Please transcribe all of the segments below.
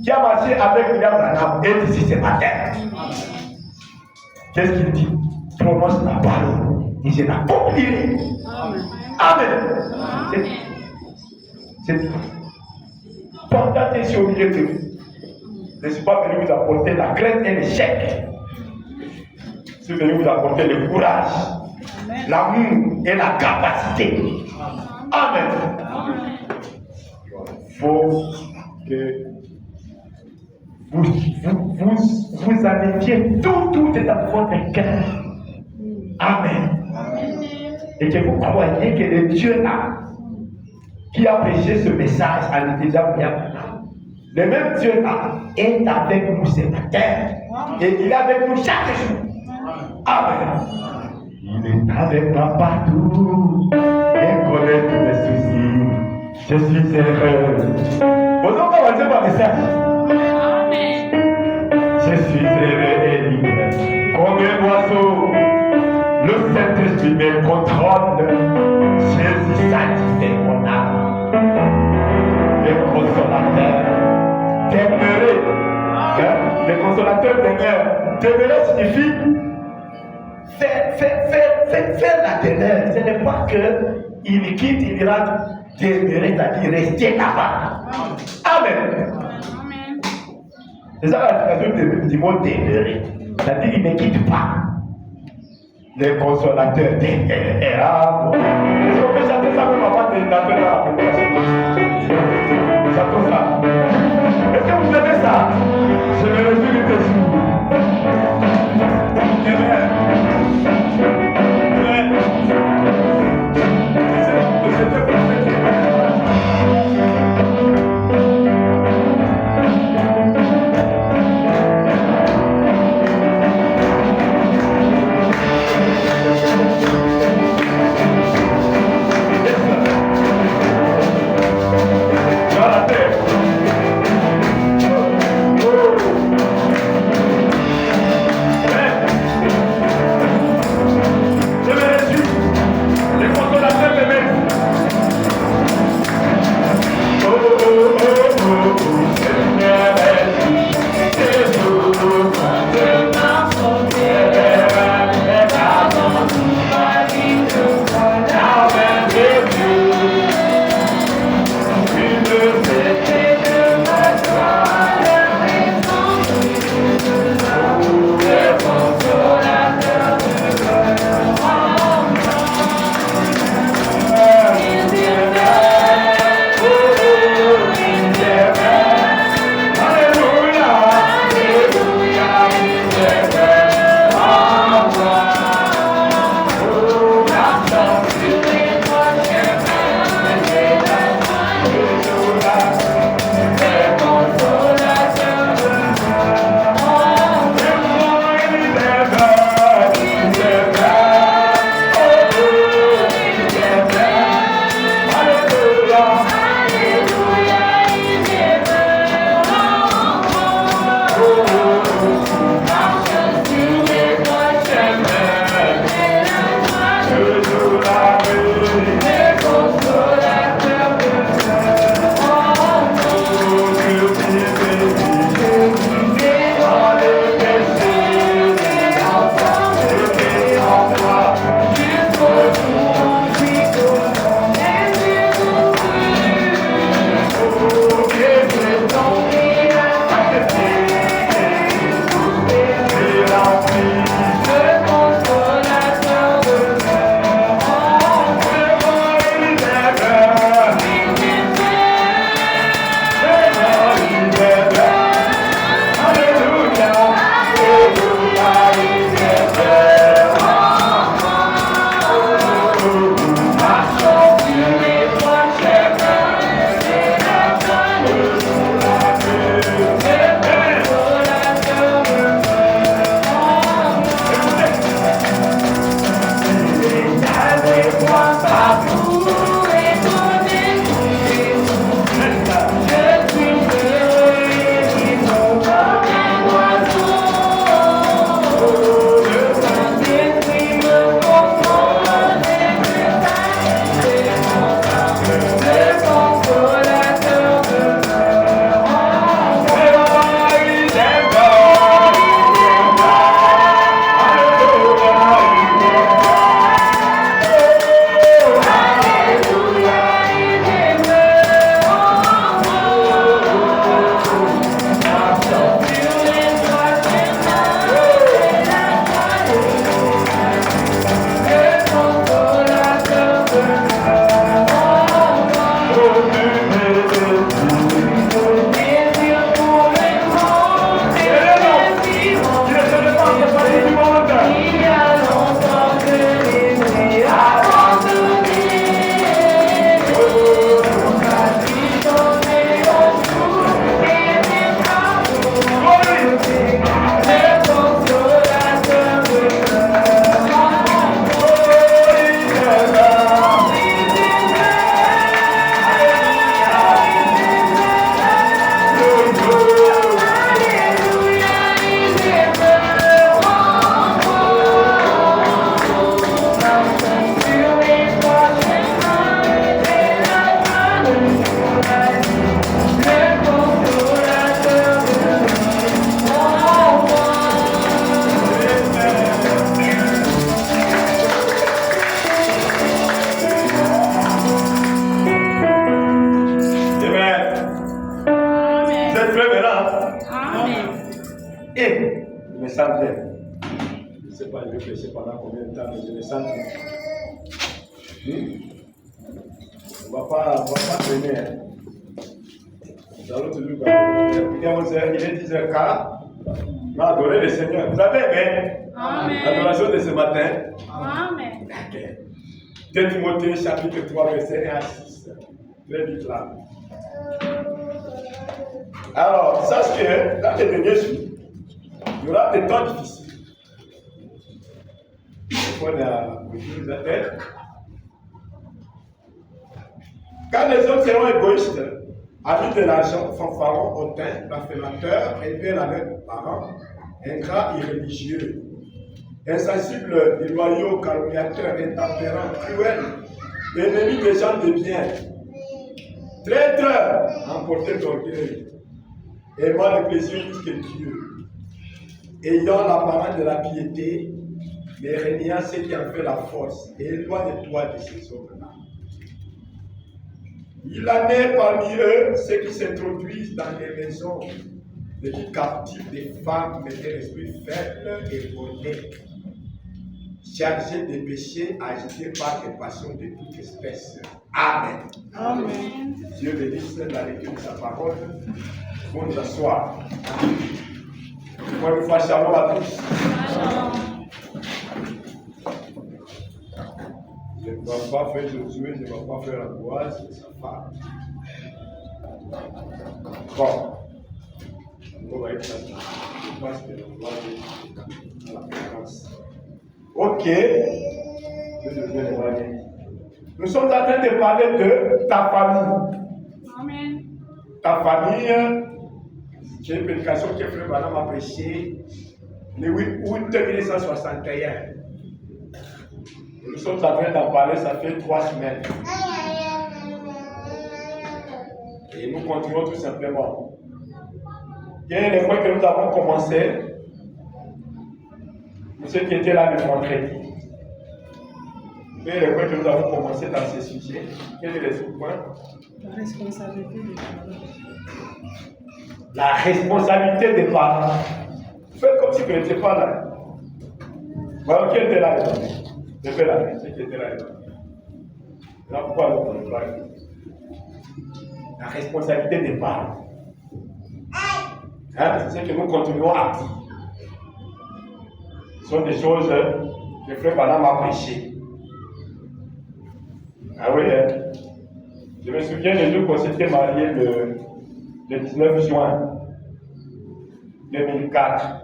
qui a marché avec William Branham est ici ce matin. Qu'est-ce qu'il dit? Prononce la parole. Et je l'accomplirai. Amen. C'est tout. Porte attention au milieu de vous. Je ne suis pas venu vous apporter la crainte et l'échec. Je suis venu vous apporter le courage, l'amour et la capacité. Amen. Il faut que vous enleviez tout dans votre cœur. Amen. Et que vous croyez que le Dieu là, qui a prêché ce message en utilisant le même Dieu là est avec nous ce matin. Et il est avec nous chaque jour. Amen. Il est avec moi partout. Il connaît tous mes soucis. Je suis heureux. Vous avez commencé par message. Amen. Je suis heureux et libre. Comme un oiseau, le Saint-Esprit me contrôle. Jésus satisfait mon âme. Le consolateur demeurer. Le consolateur demeure. Demeurer signifie faire la demeure. Ce n'est pas qu'il quitte, il ira demeurer, c'est-à-dire rester là-bas. Amen. C'est ça la signification du mot demeurer. C'est-à-dire qu'il ne quitte pas. Le consolateur demeure. Est-ce qu'on peut chanter ça comme avant d'entrer dans la prédication? Chantons ça. Est-ce que vous aimez ça? Je me réjouis de vous. Amen. Dans la terre. vrai maintenant. Amen. Et je me sens bien. Je ne sais pas, je vais prêcher pendant combien de temps, mais je me sens bien. On ne va pas traîner. Hein. Nous allons toujours garder. Il est 10h15. On va adorer le Seigneur. Vous avez aimé l'adoration de ce matin? Amen. 2 Timothée chapitre 3, verset 1 à 6. Très vite là. Alors, sache que dans les derniers jours, il y aura des temps difficiles. On a beaucoup appels. Quand les hommes seront égoïstes, amis de l'argent, fanfarons, hautains, blasphémateurs, élevés à leurs parents, ingrats, irréligieux, insensibles, déloyaux, calomniateurs, intempérants, cruels, ennemis des gens de bien, traîtres, emportés d'orgueil, aimant le plaisir plus que Dieu, ayant l'apparence de la piété, mais régnant ce qui en fait la force, et éloigne-toi de ces hommes-là. Il en est parmi eux ceux qui s'introduisent dans les maisons, les qui captivent des femmes, mais des esprits faibles et volés, chargés de péchés, agités par des passions de toute espèce. Amen. Amen. Dieu bénisse la lecture de sa parole. Pour nous asseoir. Encore une fois, shalom à tous. Je ne vais pas faire Josué, je ne vais pas faire Ambroise et sa femme. Bon. On va être là. Je pense que l'on va être à la fréquence. Ok. Nous sommes en train de parler de ta famille. Amen. Ta famille, j'ai une prédication que Frère Branham a prêchée le 8 août 1961. Nous sommes en train d'en parler, ça fait 3 semaines. Et nous continuons tout simplement. Quel est le point que nous avons commencé? Pour ceux qui étaient là le vendredi. Quel est le point que nous avons commencé dans ce sujet? Quel est le sous-point? La responsabilité des parents. La responsabilité des parents. Faites comme si vous n'étiez pas là. Voilà, qui était là? Je fais la main, ceux qui étaient là. Là, pourquoi ne pas? La responsabilité des parents. Hein, c'est ce que nous continuons à dire. Ce sont des choses que Frère Branham a prêchées. Ah oui, hein? Je me souviens le jour qu'on s'était mariés le 19 juin 2004.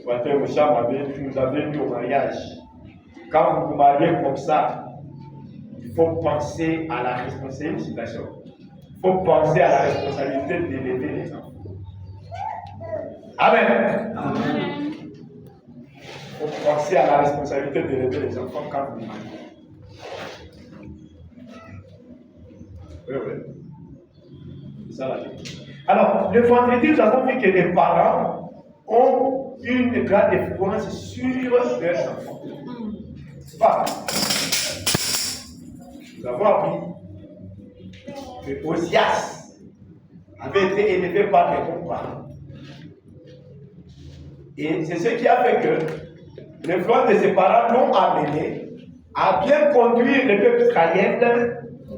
Pater Moucham nous avait dit au mariage, quand vous vous mariez comme ça, il faut penser à la responsabilité. Il faut penser à la responsabilité d'élever les enfants. Amen. Amen. Il faut penser à la responsabilité d'élever les enfants quand vous vous mariez. Oui. C'est ça la vie. Alors, le vendredi, nous avons vu que les parents ont une grande influence sur leurs enfants. Pas. Nous avons appris que Osias avait été élevé par les bons parents. Et c'est ce qui a fait que l'influence de ses parents l'ont amené à bien conduire le peuple israélien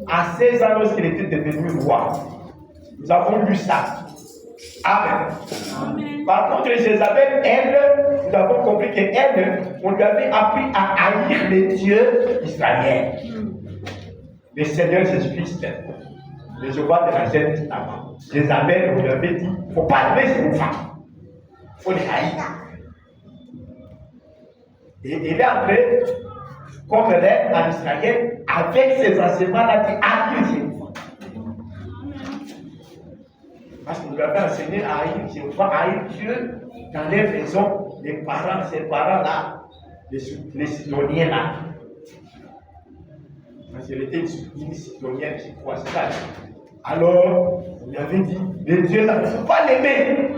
à 16 ans lorsqu'il était devenu roi. Nous avons lu ça. Amen. Amen. Par contre, Jézabel, elle, nous avons compris qu'elle, on lui avait appris à haïr les dieux israéliens. Le Seigneur Jésus-Christ, le Jéhovah de l'Ancien Testament. Jézabel, on lui avait dit, il ne faut pas aimer ces femmes. Il faut les haïr. Et il est entré comme reine en Israël avec ses enseignements-là de haïr ces femmes. Parce qu'on lui avait enseigné à haïr Jéhovah, à haïr Dieu dans les maisons, les parents, ces parents-là, les Sidoniens-là. Parce qu'elle était une Sidonienne, je crois, c'est ça. Alors, on lui avait dit, le Dieu là, il ne faut pas l'aimer.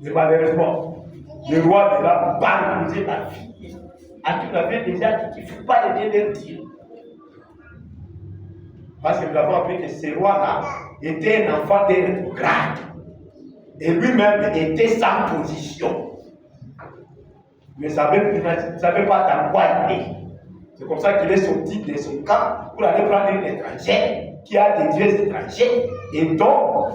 Mais malheureusement, le roi de là ne pas épouser la fille. À qui l'avait déjà dit qu'il ne faut pas aimer leur Dieu. Parce que nous avons appris que ce roi-là était un enfant de rétrograde. Et lui-même était sans position. Il ne savait pas dans quoi il est. C'est comme ça qu'il est sorti de son camp pour aller prendre une étrangère qui a des dieux étrangers. Et donc,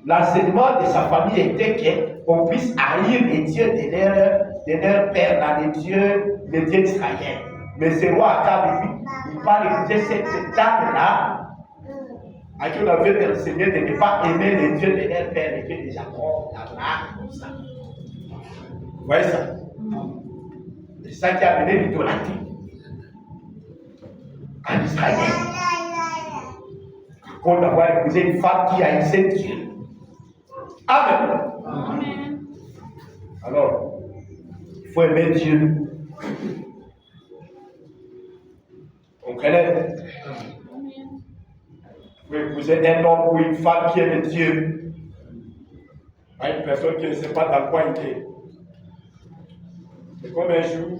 l'enseignement de sa famille était qu'on puisse haïr les dieux de leur père, là, les dieux d'Israël. Mais ce roi Akab, lui, il parle de cette dame-là à qui on avait enseigné de ne pas aimer les dieux de leur père, les dieux de Jacob, d'Abraham, comme ça. Vous voyez ça? C'est ça qui a amené l'idolâtrie en Israël. Qu'on d'avoir épousé une femme qui haïssait Dieu. Amen. Amen. Alors, il faut aimer Dieu. On connaît. Vous épouser un homme ou une femme qui aime Dieu. À une personne qui ne sait pas dans quoi il est. C'est comme un jour,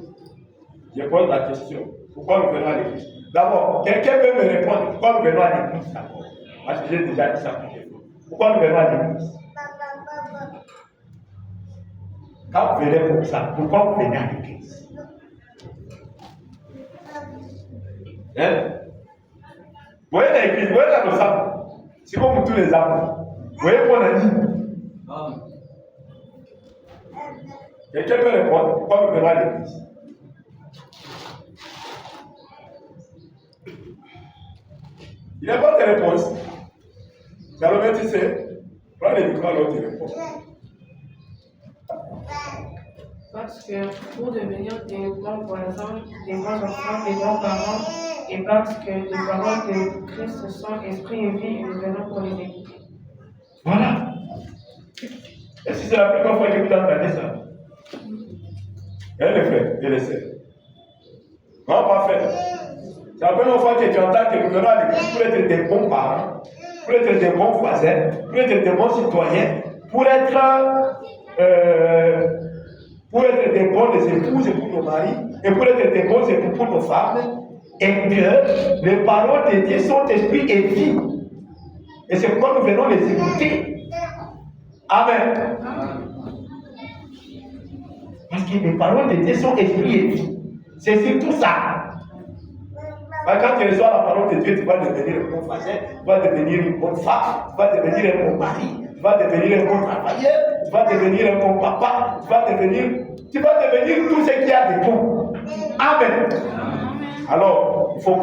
je pose la question. Pourquoi nous venons à l'église? D'abord, quelqu'un peut me répondre. Pourquoi nous venons à l'église d'abord? Parce que j'ai déjà dit ça plusieurs fois. Pourquoi nous venons à l'église? Quand vous venez pour ça, pourquoi vous venez à l'église? Hein? Vous voyez l'église, vous voyez là nos âmes. C'est comme tous les âmes. Vous voyez qu'on a dit. Quelqu'un peut répondre, pourquoi nous venons à l'église? Il n'y a pas de réponse. Salomé, tu sais, prends les micros à l'autre réponse. Parce que pour devenir des bons voisins, des bons enfants, des bons parents, et parce que les paroles de Christ sont esprit et vie, et nous venons pour les écouter. Voilà. Est-ce que c'est la première fois que vous entendez ça? Elle le fait, je le sais. Non, pas fait. C'est la première fois que tu entends que nous venons à l'église pour être des bons parents, pour être des bons voisins, pour être des bons citoyens, pour être des bonnes épouses pour nos maris, et pour être des bons époux pour nos femmes, et que les paroles de Dieu sont esprit et vie. Et c'est pourquoi nous venons les écouter. Amen. Parce que les paroles de Dieu sont esprit et vie. C'est surtout ça. Quand tu reçois la parole de Dieu, tu vas devenir un bon voisin, tu vas devenir une bonne femme, tu vas devenir un bon mari, tu vas devenir un bon travailleur, tu vas devenir un bon papa, tu vas devenir tout ce qu'il y a de bon. Amen. Alors, il ne faut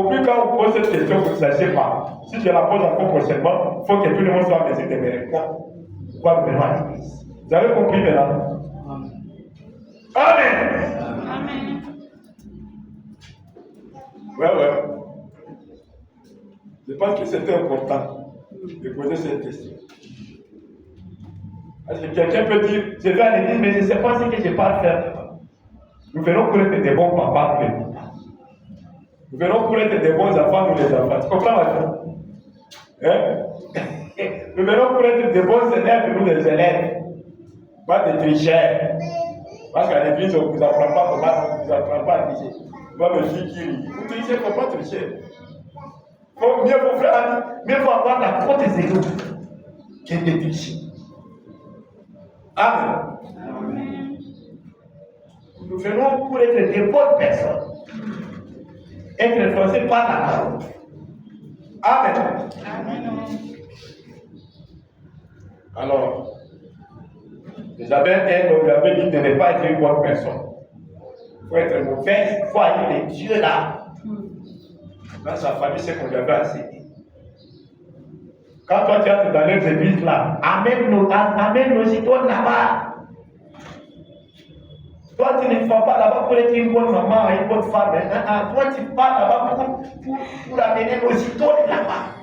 plus quand on pose cette question, vous ne sachiez pas. Si je la pose encore prochainement, il faut que tout le monde soit en mesure de me répondre. Pourquoi nous venons à l'église? Vous avez compris maintenant? Amen. Amen. Ouais. Je pense que c'était important de poser cette question. Parce que quelqu'un peut dire, je vais à l'église, mais je ne sais pas ce que je parle faire. Nous venons pour être des bons papas pour les papas. Nous venons pour être des bons enfants pour les enfants. Tu comprends maintenant? Hein? Nous venons pour être des bons élèves pour nous les élèves. Pas des tricheurs. Parce qu'à l'église, on ne vous apprend pas comment, on ne vous apprend pas à tricher. Moi, mes filles qui rient. Vous trichez, il ne faut pas tricher. Mieux vaut faire, mieux vaut avoir la faute des autres que de tricher. Amen. Amen. Nous venons pour être des bonnes personnes. Être influencés par la parole. Amen. Amen. Alors, Isabelle, on lui avait dit de ne pas être une bonne personne. Il faut être mauvaise, il faut aller les dieux là. Dans sa famille, c'est qu'on lui avait enseigné. Quand toi tu entres dans les églises là, amène nos idoles là-bas. Toi tu ne vas pas là-bas pour être une bonne maman, une bonne femme. Toi tu pars là-bas pour amener nos idoles là-bas.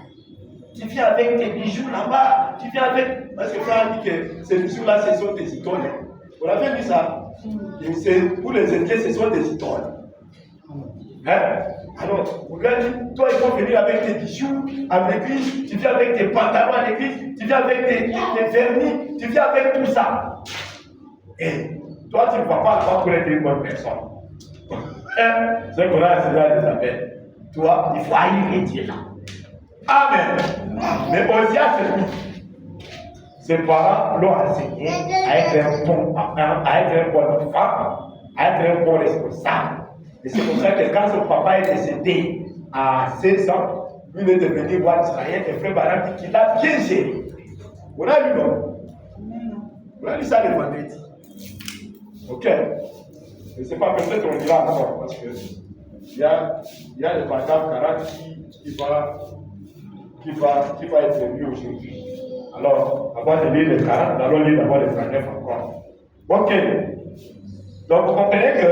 Tu viens avec tes bijoux là-bas. Tu viens avec. Parce que quand on dit que ces bijoux-là, ce sont des idoles. On avait vu ça. Pour les Indiens, ce sont des idoles. Hein? Alors, on lui a dit, toi, il faut venir avec tes bijoux à l'église, tu viens avec tes pantalons à l'église, tu viens avec tes vernis, tu viens avec tout ça. Et toi, tu ne vas pas là-bas pour être une bonne personne. Hein? C'est qu'on a enseigné à Isabelle. toi, il faut haïr Dieu là. Amen. Mais Osias, ses parents l'ont enseigné à être un bon enfant, à être un bon responsable. Et c'est pour ça que quand son papa est décédé à 16 ans, il est devenu roi d'Israël et frère Baram dit qu'il a bien géré. On a lu, non? On a lu ça le vendredi. Ok. Je ne sais pas, peut-être on dira encore, parce que il y a le paragraphe 40 qui va être lu aujourd'hui. Alors, avant de lire les 40, nous allons lire d'abord les 39 encore. Ok. Donc, vous comprenez que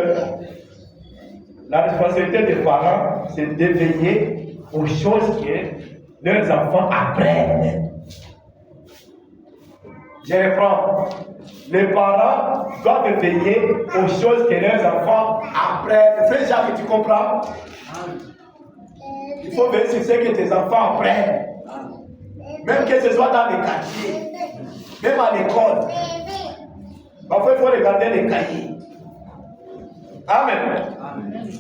la responsabilité des parents, c'est de veiller aux choses que leurs enfants apprennent. Je reprends. Les parents doivent veiller aux choses que leurs enfants apprennent. Frère Jacques, tu comprends? Il faut veiller sur ce que tes enfants apprennent. Même que ce soit dans les quartiers, même à l'école. Parfois, il faut regarder les cahiers. Amen.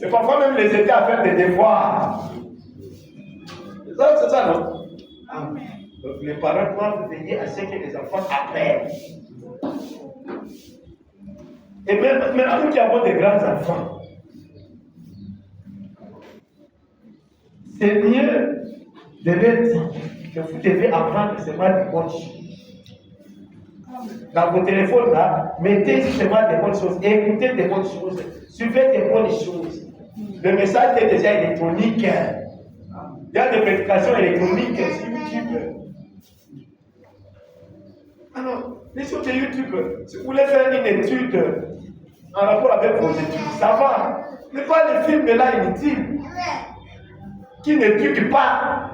Et parfois même les aider à faire des devoirs. C'est ça, non? Amen. Donc les parents doivent veiller à ce que les enfants apprennent. Et maintenant, nous qui avons des grands enfants, c'est mieux de leur dire que vous devez apprendre seulement des bonnes choses. Dans vos téléphones là, mettez seulement des bonnes choses, écoutez des bonnes choses, suivez des bonnes choses. Le message est déjà électronique. Il y a des prédications électroniques sur YouTube. Alors, les choses de YouTube, si vous voulez faire une étude en rapport avec vos études, ça va. Mais pas les films là inutiles qui n'éduquent pas.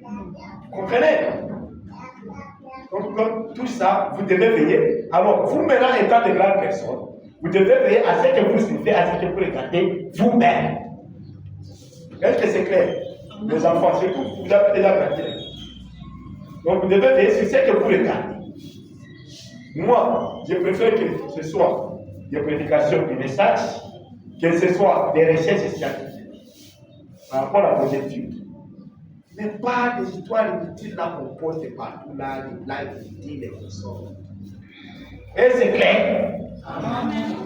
Vous comprenez? Donc, tout ça, vous devez veiller. Alors, vous maintenant étant de grandes personnes, vous devez veiller à ce que vous suivez, à ce que vous regardez vous-même. Est-ce que c'est clair? Les enfants, surtout, vous avez déjà regardé. Donc, vous devez veiller sur ce que vous regardez. Moi, je préfère que ce soit des prédications, des messages, que ce soit des recherches scientifiques par rapport à vos études. Mais pas des histoires inutiles là qu'on poste partout là, les blagues inutiles, les consorts. Et c'est clair? Amen.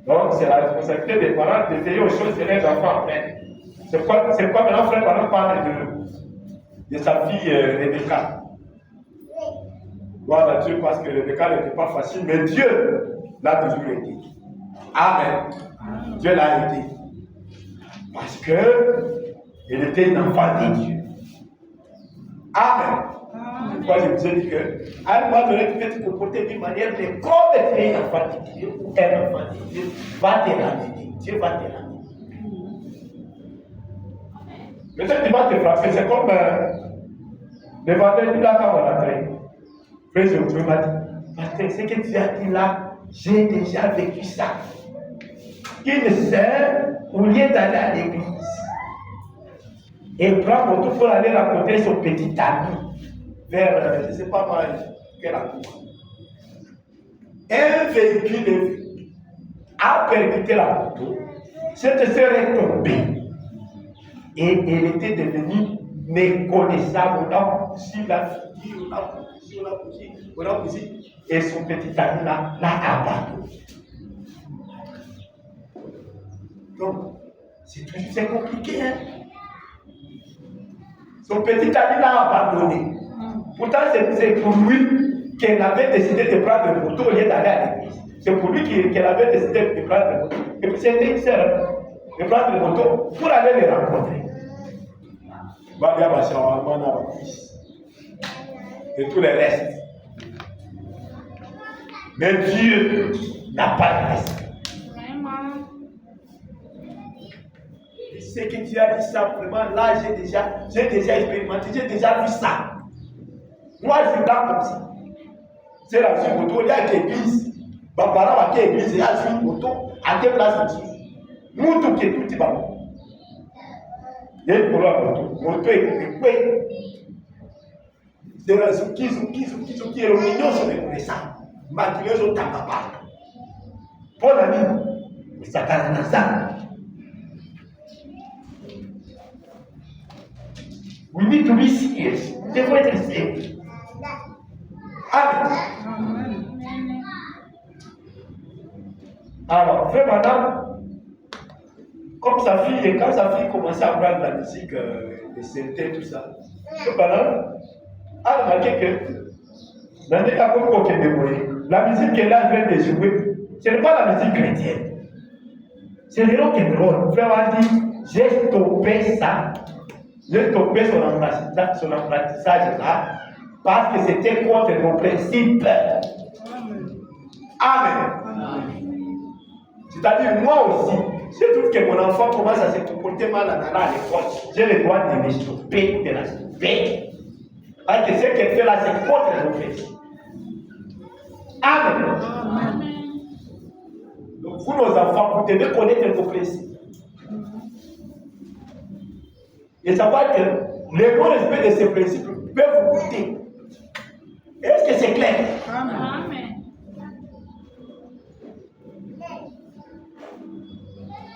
Donc, c'est la responsabilité des parents de veiller aux choses que les enfants apprennent. C'est quoi maintenant, frère Baran parle de sa fille Rebecca. Gloire à Dieu, parce que Rebecca n'était pas facile, mais Dieu l'a toujours aidé. Amen. Dieu l'a aidé. Parce que elle était une enfant de Dieu. Amen. Pourquoi je vous ai dit qu'à un moment donné, tu peux te comporter d'une manière, mais comme tu es un enfant de Dieu ou un enfant de Dieu, va te ramener. Dieu va te ramener. Peut-être qu'il va te frapper. C'est comme le vendredi là quand on a rentré. Frère Josué m'a dit, parce que ce que tu as dit là, j'ai déjà vécu ça. Une sœur, au lieu d'aller à l'église, elle prend mon tour pour aller rencontrer son petit ami vers, je ne sais pas moi, quelle endroit. Un véhicule a percuté la moto. Cette sœur est tombée. Et elle était devenue méconnaissable. On a poussé la fille, on a poussé. Et son petit ami l'a abandonné. Donc, c'est compliqué, hein? Son petit ami l'a abandonné. Pourtant, c'est pour lui qu'elle avait décidé de prendre le moto au lieu d'aller à l'église. C'est pour lui qu'elle avait décidé de prendre le moto. Et puis c'était une sœur de prendre le moto pour aller les rencontrer. Et tout le reste. Mais Dieu n'a pas de reste. Ce que tu as dit ça, vraiment, là, j'ai déjà expérimenté, j'ai déjà vu ça. Moi, je suis là comme ça. C'est la suite moto, il y a une église. Bambara, il y a une église, il y a une suite moto, à quelle place ici? Nous, tout qui est tout petit ballon. Il y a une moto. Moto est quoi? C'est la Zuki, et le mignon sont reconnaissants. Maquillés sont tapapars. Pour l'ami, c'est un ça. We need to be serious. Il faut être sérieux. Amen. Alors, frère, madame, comme sa fille, et quand sa fille commençait à apprendre la musique, le synthé, tout ça, frère, madame a remarqué que dans des cas comme la musique qu'elle a en train de jouer, ce n'est pas la musique chrétienne. C'est le rock'n'roll. Frère a dit, j'ai stoppé ça. J'ai stoppé son apprentissage là, parce que c'était contre nos principes. Amen. C'est-à-dire, moi aussi, si je trouve que mon enfant commence à se comporter mal à l'école, j'ai le droit de le stopper, de la stopper. Parce que ce qu'elle fait là, c'est contre nos principes. Amen. Donc, vous, nos enfants, vous devez connaître vos principes. Et savoir que le non-respect de ces principes peut vous coûter. Est-ce que c'est clair? Amen.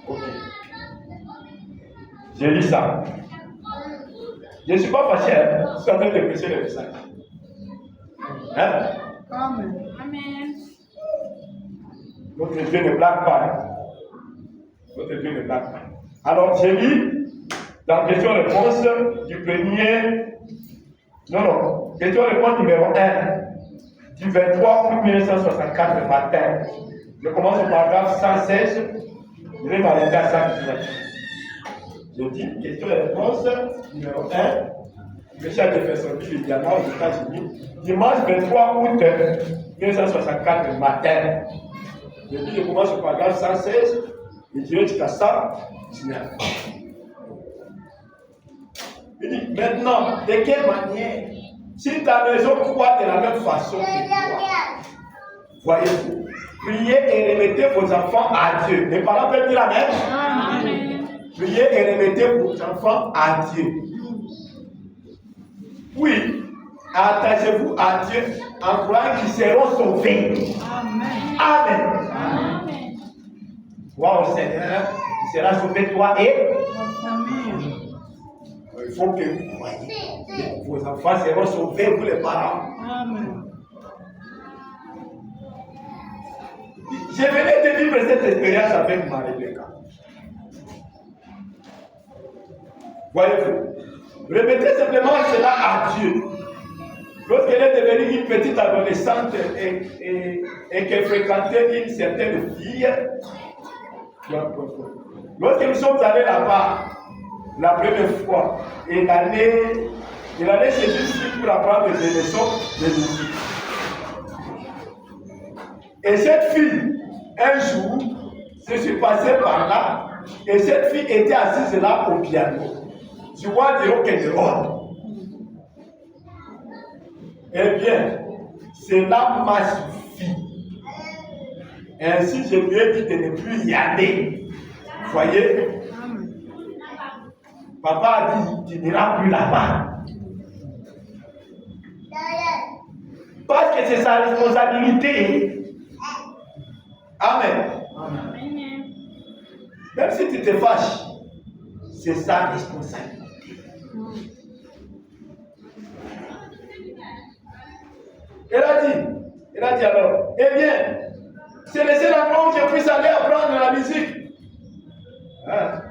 Ok. J'ai lu ça. Je ne suis pas fâché, je suis en train de prêcher le message. Hein? Amen. Notre Dieu ne blague pas. Hein? Notre Dieu ne blague pas. Alors, j'ai lu dans question-réponse du premier. Non. Question-réponse numéro 1, du 23 août 1964 le matin. Je commence au paragraphe 116, je vais m'arrêter à 119. Je dis question-réponse numéro 1, M. Jeffersonville, Indiana, aux États-Unis, dimanche 23 août 1964 le matin. Je commence au paragraphe 116 et je vais jusqu'à 119. Il dit, maintenant, de quelle manière, si ta maison croit de la même façon que toi, voyez-vous, priez et remettez vos enfants à Dieu. Les parents peuvent dire la même. Amen. Priez et remettez vos enfants à Dieu. Oui, attachez-vous à Dieu en croyant qu'ils seront sauvés. Amen. Amen. Toi au Seigneur, tu seras sauvé toi et il faut que vous croyez. Vos enfants seront sauvés, vous les parents. Amen. Je venais de vivre cette expérience avec ma Rebecca. Voyez-vous, remettez simplement cela à Dieu. Lorsqu'elle est devenue une petite adolescente et qu'elle fréquentait une certaine fille, lorsque nous sommes allés là-bas, la première fois, il allait chez une fille pour apprendre des leçons de musique. Et cette fille, un jour, je suis passé par là, et cette fille était assise là au piano. Tu vois du rock'n'roll. Eh bien, cela m'a suffi. Ainsi, je lui ai dit de ne plus y aller. Vous voyez? Papa a dit, tu n'iras plus là-bas. Parce que c'est sa responsabilité. Amen. Amen. Même si tu te fâches, c'est sa responsabilité. Elle a dit alors, eh bien, c'est le seul endroit où je puisse aller apprendre la musique. Hein?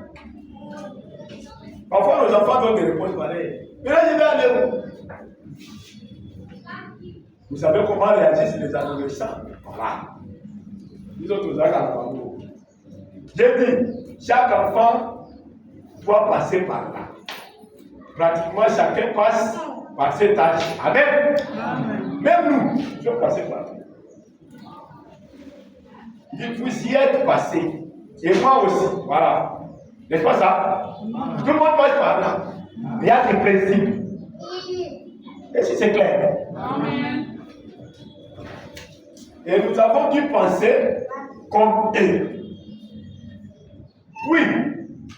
Parfois, nos enfants donnent des réponses pareilles. Mais là, je vais aller où? Vous savez comment réagissent les adolescents? Voilà. Ils ont tous à j'ai dit, chaque enfant doit passer par là. Pratiquement chacun passe par cet âge. Amen. Amen. Même nous, nous sommes passés par là. Il dit, vous y êtes passés. Et moi aussi. Voilà. N'est-ce pas ça? Tout le monde passe par là. Il y a des principes. Et si c'est clair? Amen. Et nous avons dû penser comme eux. Oui,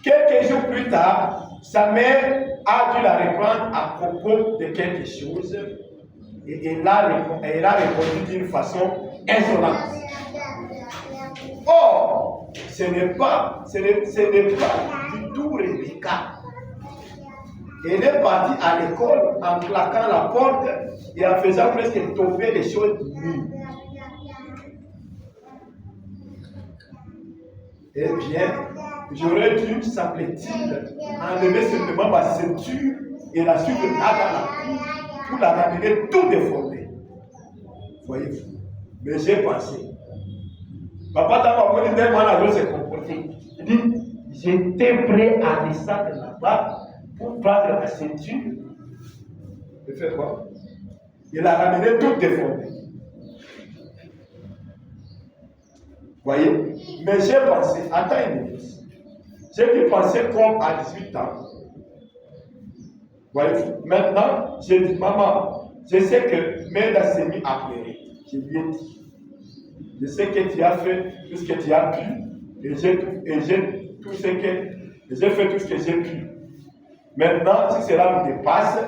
quelques jours plus tard, sa mère a dû la reprendre à propos de quelque chose et elle a répondu d'une façon insolente. Or, ce n'est pas du tout Rebecca. Elle est partie à l'école en claquant la porte et en faisant presque tomber les choses du mur. Eh bien, j'aurais dû, s'appelait-il, enlever simplement ma ceinture et la suivre là dans la cour pour la ramener tout déformée. Voyez-vous. Mais j'ai pensé. Papa t'a dit, même moi, la s'est comporté. Il dit, j'étais prêt à descendre là-bas pour prendre la ceinture. Il fait quoi? Il a ramené tout déformé. Voyez? Mais j'ai pensé, attends une minute. J'ai pu penser comme à 18 ans. Voyez-vous? Maintenant, j'ai dit, maman, je sais que Meda s'est mis à pleurer. Je lui ai dit. Je sais que tu as fait tout ce que tu as pu et j'ai fait tout ce que j'ai pu. Maintenant, si cela nous dépasse,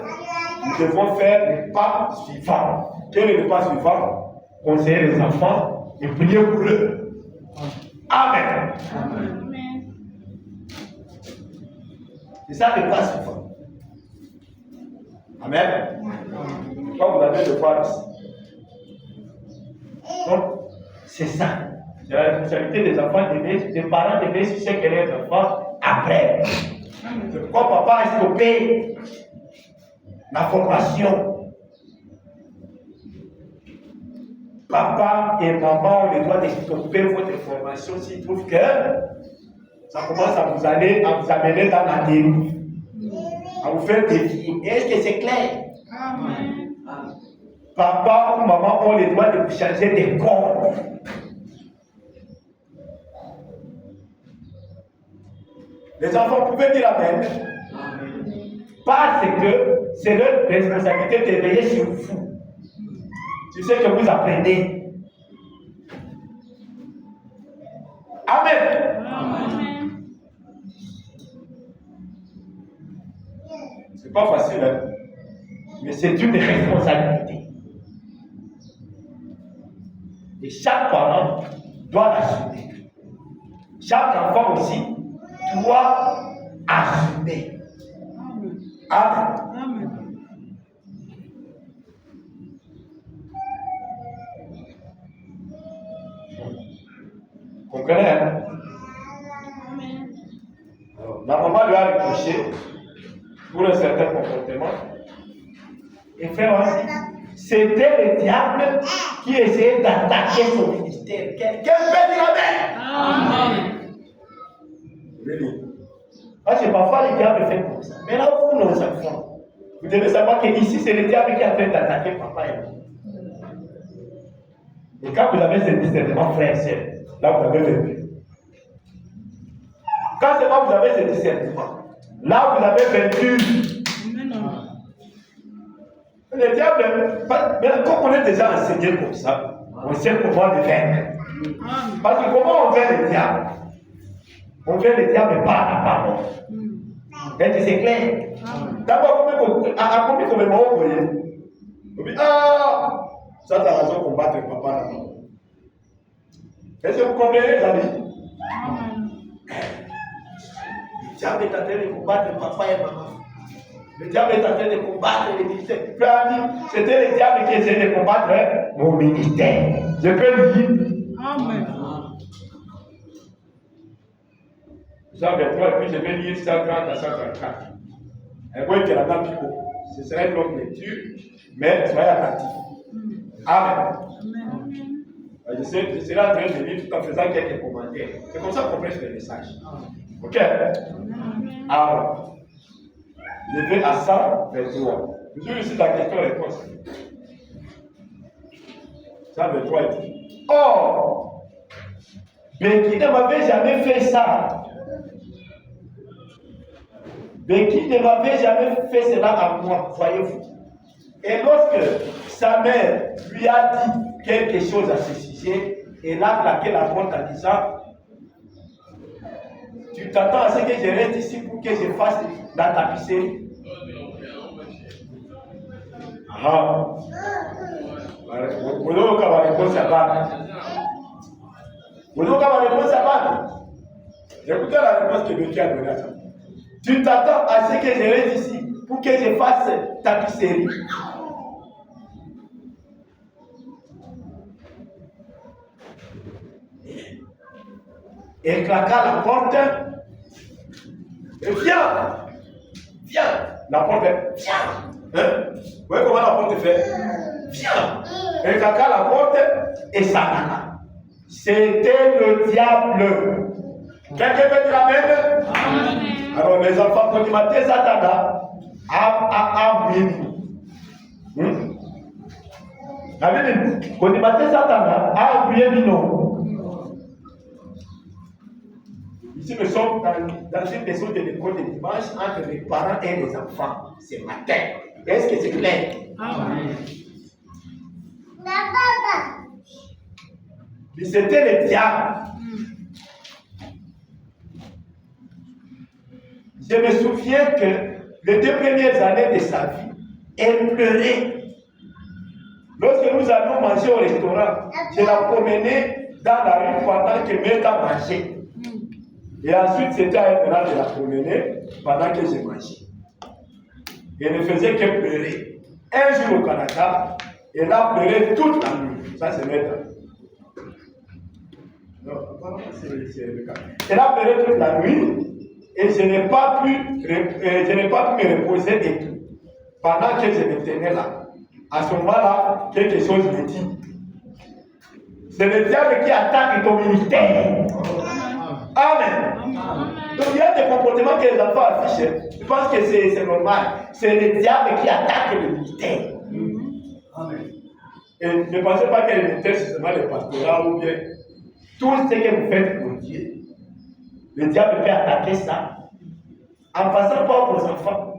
nous devons faire le pas suivant. Quel est le pas suivant? Conseiller les enfants et prier pour eux. Amen. Amen. C'est ça le pas suivant. Amen. Quand vous avez le pas ici. Donc, c'est ça. C'est la responsabilité des enfants, des parents de veiller sur ce que les enfants apprennent. C'est pourquoi papa a stoppé la formation. Papa et maman ont le droit de stopper votre formation s'ils trouvent que ça commence à vous amener dans la dérive, à vous faire dévier. Est-ce que c'est clair? Amen. Papa ou maman ont le droit de vous changer des corps. Les enfants, vous pouvez dire Amen. Parce que c'est leur responsabilité de veiller sur vous. C'est ce que vous apprenez. Amen. Amen. C'est pas facile, hein? Mais c'est une responsabilité. Et chaque parent doit l'assumer. Chaque enfant aussi doit assumer. Amen. Amen. Comprenez, hein? Amen. Alors, la maman lui a reproché pour un certain comportement. Et frère, c'était le diable qui essayait d'attaquer son ministère. Quelqu'un peut dire Amen. Amen. Really? Parce que parfois le diable fait comme ça. Mais là où nos enfants, vous devez savoir qu'ici c'est le diable qui est en train d'attaquer papa et maman. Et quand vous avez ce discernement, frère et sœur, là vous avez vaincu. Quand seulement vous avez ce discernement, là vous avez vaincu. Le diable, mais comme on est déjà enseigné comme ça, on sait comment le vaincre. Parce que comment on vainc le diable? On vainc le diable par la parole. Et c'est clair. D'abord, à combien de moments vous voyez? On dit, ah, ça t'as raison de combattre papa et maman. Est-ce que vous comprenez, les amis? Le diable est en train de combattre papa et maman. Le diable est en train de combattre le ministère. C'était le diable qui essayait de combattre mon ministère. Je peux le dire. Amen. Jean 23, et puis je vais lire 130 à 134. Un bon qui est là-dedans, ce serait une longue lecture, mais soyez attentifs. Amen. Je serai en train de lire tout en faisant quelques commentaires. C'est comme ça qu'on prêche le message. Ok? Alors, je vais à 123. Toujours ici la question-réponse. 123 est dit. Oh! Mais qui ne m'avait jamais fait ça? Mais qui ne m'avait jamais fait cela à moi, voyez-vous? Et lorsque sa mère lui a dit quelque chose à ce sujet, elle a claqué la porte en disant, tu t'attends à ce que je reste ici pour que je fasse la tapisserie? Ah. Vous n'avez pas la réponse à battre. Vous n'avez pas la réponse à battre. Écoutez la réponse que Dieu a donnée à ça. Tu t'attends à ce que je reste ici pour que je fasse tapisserie. Elle claqua la porte. Et viens. La porte fait, viens. Vous voyez comment la porte fait? Viens. Elle claqua la porte et s'en alla. C'était le diable. Quelqu'un peut dire amen? Amen. Alors les enfants, quand ils m'attendent Satana, à Amen. Quand ils m'attendent Satana, à ici, nous sommes dans une maison de l'école de dimanche entre les parents et les enfants. C'est matin. Est-ce que c'est clair? Amen. C'était le diable. Je me souviens que les 2 premières années de sa vie, elle pleurait. Lorsque nous allions manger au restaurant, je la promenais dans la rue pendant que Meta mangeait. Et ensuite, c'était à elle de la promener pendant que je mangeais. Elle ne faisait que pleurer. Un jour au Canada, elle a pleuré toute la nuit. Ça, c'est Meta. Non, c'est le cas. Elle a pleuré toute la nuit. Et je n'ai pas pu me reposer et tout. Pendant que je me tenais là, à ce moment-là, quelque chose me dit. C'est le diable qui attaque ton ministère. Amen. Donc il y a des comportements que les enfants affichent. Je pense que c'est normal. C'est le diable qui attaque le ministère. Amen. Et ne pensez pas que le ministère, c'est seulement le pastorat ou bien tout ce que vous faites pour Dieu. Le diable peut attaquer ça en passant par vos enfants.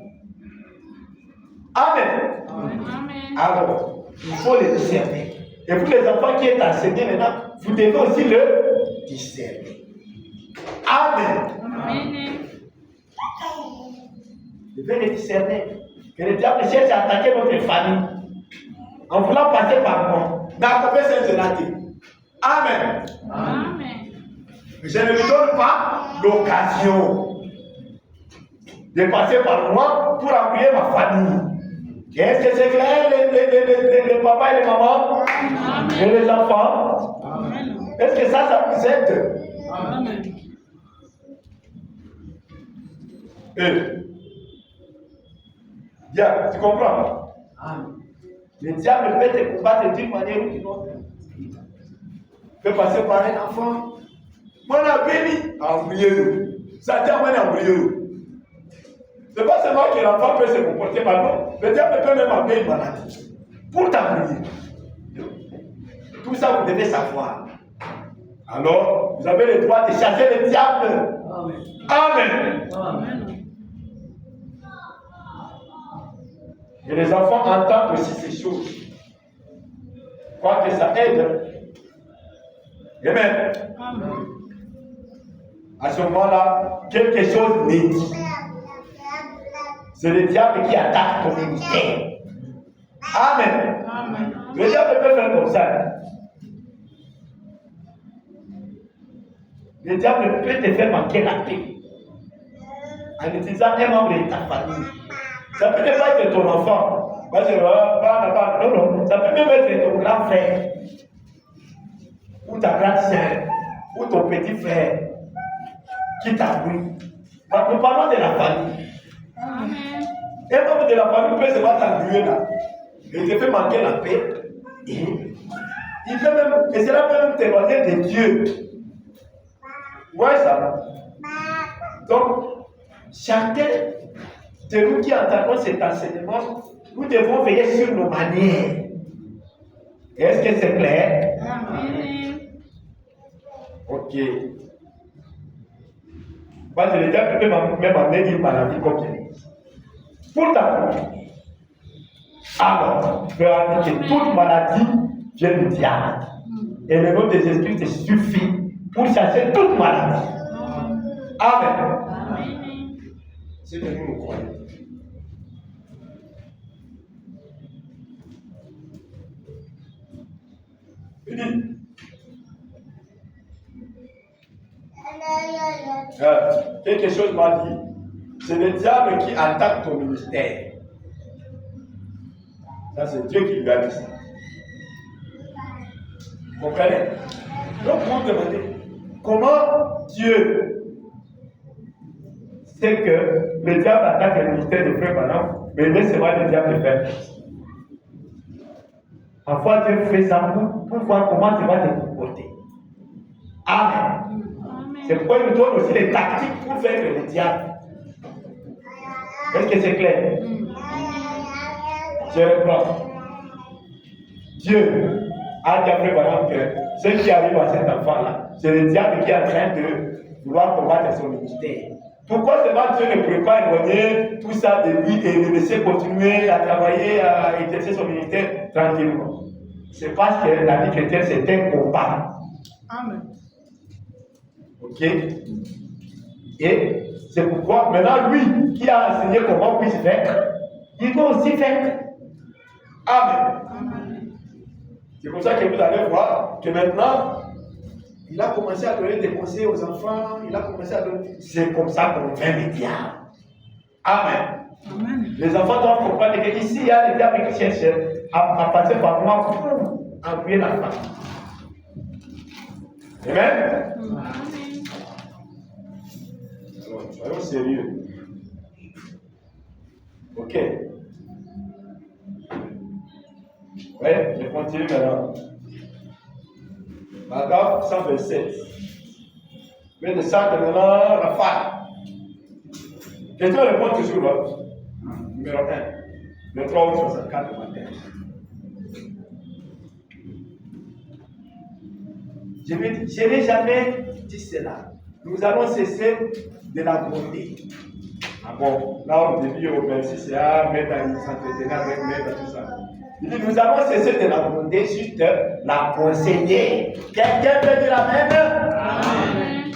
Amen. Amen. Alors, il faut le discerner. Et vous les enfants qui êtes enseignés maintenant, vous devez aussi le discerner. Amen. Amen. Vous devez le discerner. Que le diable cherche à attaquer votre famille en voulant passer par moi. Mais à combien c'est raté? Amen. Amen. Je ne lui donne pas l'occasion de passer par moi pour appuyer ma famille. Est-ce que c'est clair, les papas et les mamans? Amen. Et les enfants? Amen. Est-ce que ça vous aide? Amen. Bien, tu comprends? Amen. Le diable peut te combattre d'une manière ou d'une autre. Il peut passer par un enfant. Mon béni, embrouillé. Ça termine embrouillé. C'est pas seulement que l'enfant peut se comporter mal, non. Le diable peut même amener une maladie. Pour t'embrouiller. Tout ça, vous devez savoir. Alors, vous avez le droit de chasser le diable. Amen. Amen. Amen. Et les enfants entendent aussi ces choses. Je crois que ça aide. Amen. Amen. À ce moment-là, quelque chose m'est dit. C'est le diable qui attaque ton ministère. Amen. Amen. Le diable peut faire comme ça. Le diable peut te faire manquer la paix en utilisant un membre de ta famille. Ça peut ne pas être ton enfant. Non. Ça peut même être ton grand frère, ou ta grande sœur, ou ton petit frère qui t'abruit. Nous parlons de la famille. Amen. Un membre de la famille peut se voir t'abruer là. Il te fait manquer la paix. Et cela peut même t'éloigner de Dieu. Vous voyez ça? Donc, chacun de nous qui entendons cet enseignement, nous devons veiller sur nos manières. Est-ce que c'est clair? Amen. Ok. Parce que le diable peut même amener une maladie comme ça. Pour ta famille. Alors, je peux dire que toute maladie vient du diable. Et le nom des esprits te suffit pour chasser toute maladie. Amen. Amen. C'est que nous croyons. Quelque chose m'a dit. C'est le diable qui attaque ton ministère. Ça, c'est Dieu qui lui a dit ça. Vous comprenez? Donc, vous vous demandez, comment Dieu sait que le diable attaque le ministère de Frère Branham, mais laissez-moi le diable faire. Parfois, Dieu fait ça pour voir comment tu vas te comporter. Amen. C'est pourquoi il nous donne aussi les tactiques pour faire le diable. Est-ce que c'est clair? Je reprends. Dieu a dit après Branham que ce qui arrive à cet enfant-là, c'est le diable qui est en train de vouloir combattre son ministère. Pourquoi seulement Dieu ne pourrait pas éloigner tout ça de lui et le laisser continuer à travailler, à exercer son ministère tranquillement? C'est parce que la vie chrétienne, c'est un combat. Amen. Ok? Et c'est pourquoi maintenant, lui qui a enseigné comment on puisse vaincre, il doit aussi vaincre. Amen. Amen. C'est pour ça que vous allez voir que maintenant, il a commencé à donner des conseils aux enfants, il a commencé à donner. C'est comme ça qu'on vainc les diables. Amen. Amen. Les enfants doivent comprendre qu'ici, il y a des diables qui cherchent à passer par moi pour envoyer la femme. Amen. Amen. Soyons sérieux. Ok. Ouais, je continue maintenant. Paragraphe 127. Mais de ça, maintenant, la femme. Question répond toujours là. Numéro 1. Le 3 ou 64 matin. Je n'ai jamais dit cela. Nous allons cesser de la gronder. Ah bon, là on dit au verset, c'est à mettre à s'entretenir avec mettre tout ça. Il dit, nous allons cesser de la gronder, juste la conseiller. Quelqu'un peut dire Amen? Amen.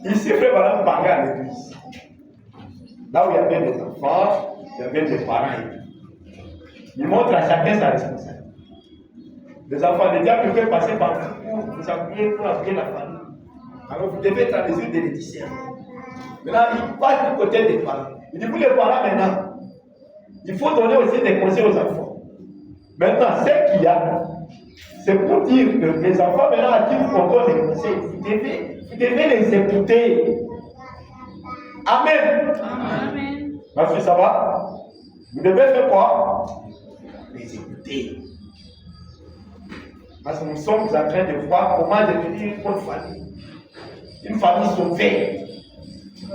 Ici, Frère Branham parlait à l'église. Là où il y avait des enfants, il y avait des parents. Il montre à chacun sa responsabilité. Les enfants, le diable peut passer par vous pour vous appuyer pour appuyer la famille. Alors vous devez être à mesure de les discerner. Maintenant, il passe du côté des parents. Il dit, vous les parents maintenant, il faut donner aussi des conseils aux enfants. Maintenant, ce qu'il y a, c'est pour dire que les enfants maintenant à qui vous proposent des conseils, vous devez les écouter. Amen. Amen. Ma fille, ça va? Vous devez faire quoi? Les écouter. Parce que nous sommes en train de voir comment devenir une bonne famille. Une famille sauvée.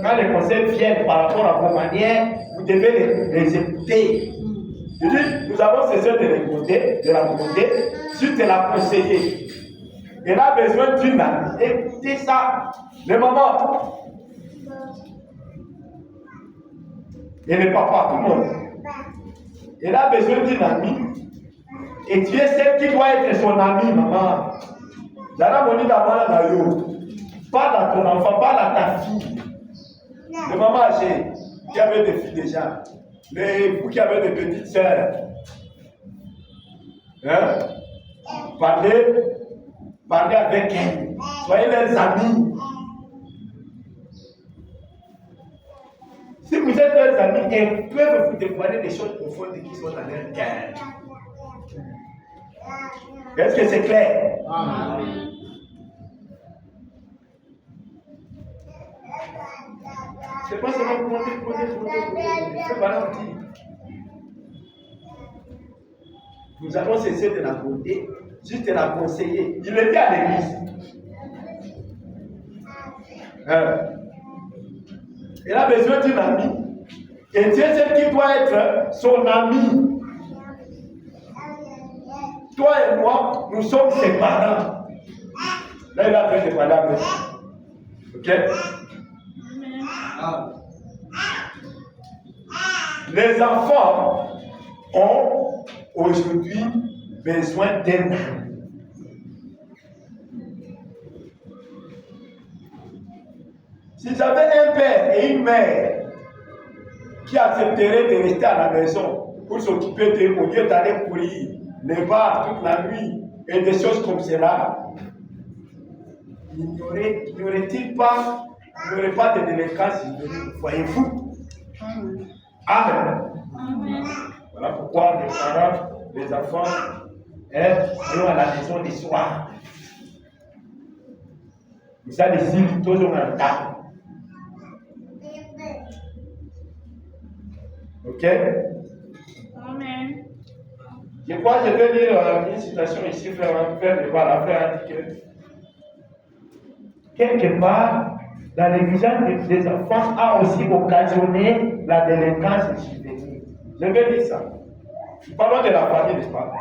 Quand les conseils viennent par rapport à vos manières, vous devez les écouter. Je dis, nous avons cessé de les gronder, de la gronder, juste de la conseiller. Elle a besoin d'une amie. Écoutez ça. Les mamans. Et les papas, tout le monde. Elle a besoin d'une amie. Et tu es celle qui doit être son amie, maman. Yara moni d'abord la yo. Parle à ton enfant, parle à ta fille. Les mamans âgées, qui avaient des filles déjà. Vous qui avez des petites sœurs. Hein? Parlez avec elles. Soyez leurs amis. Si vous êtes leurs amis, elles peuvent vous dévoiler des choses profondes qui sont dans leur cœur. Est-ce que c'est clair? Amen. C'est pas seulement pour c'est pas là nous allons cesser de la gronder, juste de la conseiller. Il était à l'église. Elle a besoin d'une amie. Et tu es celle qui doit être son amie. Toi et moi, nous sommes ses parents. Là, il a fait des parents. Ok? Les enfants ont aujourd'hui besoin d'un ami. Si j'avais un père et une mère qui accepteraient de rester à la maison pour s'occuper d'eux au lieu d'aller courir les bars toute la nuit et des choses comme cela, n'y aurait-il pas vous n'aurez pas de délinquance juvénile. Voyez-vous? Amen. Amen. Voilà pourquoi les parents, les enfants, vont à la maison les soirs. Ils ont des signes toujours en temps. Ok? Amen. Je crois que je vais lire une citation ici, frère de la frère dit que quelque part, la négligence des enfants a aussi occasionné la délinquance juvénile. Je vais lire ça. Parlons de la famille, n'est-ce pas?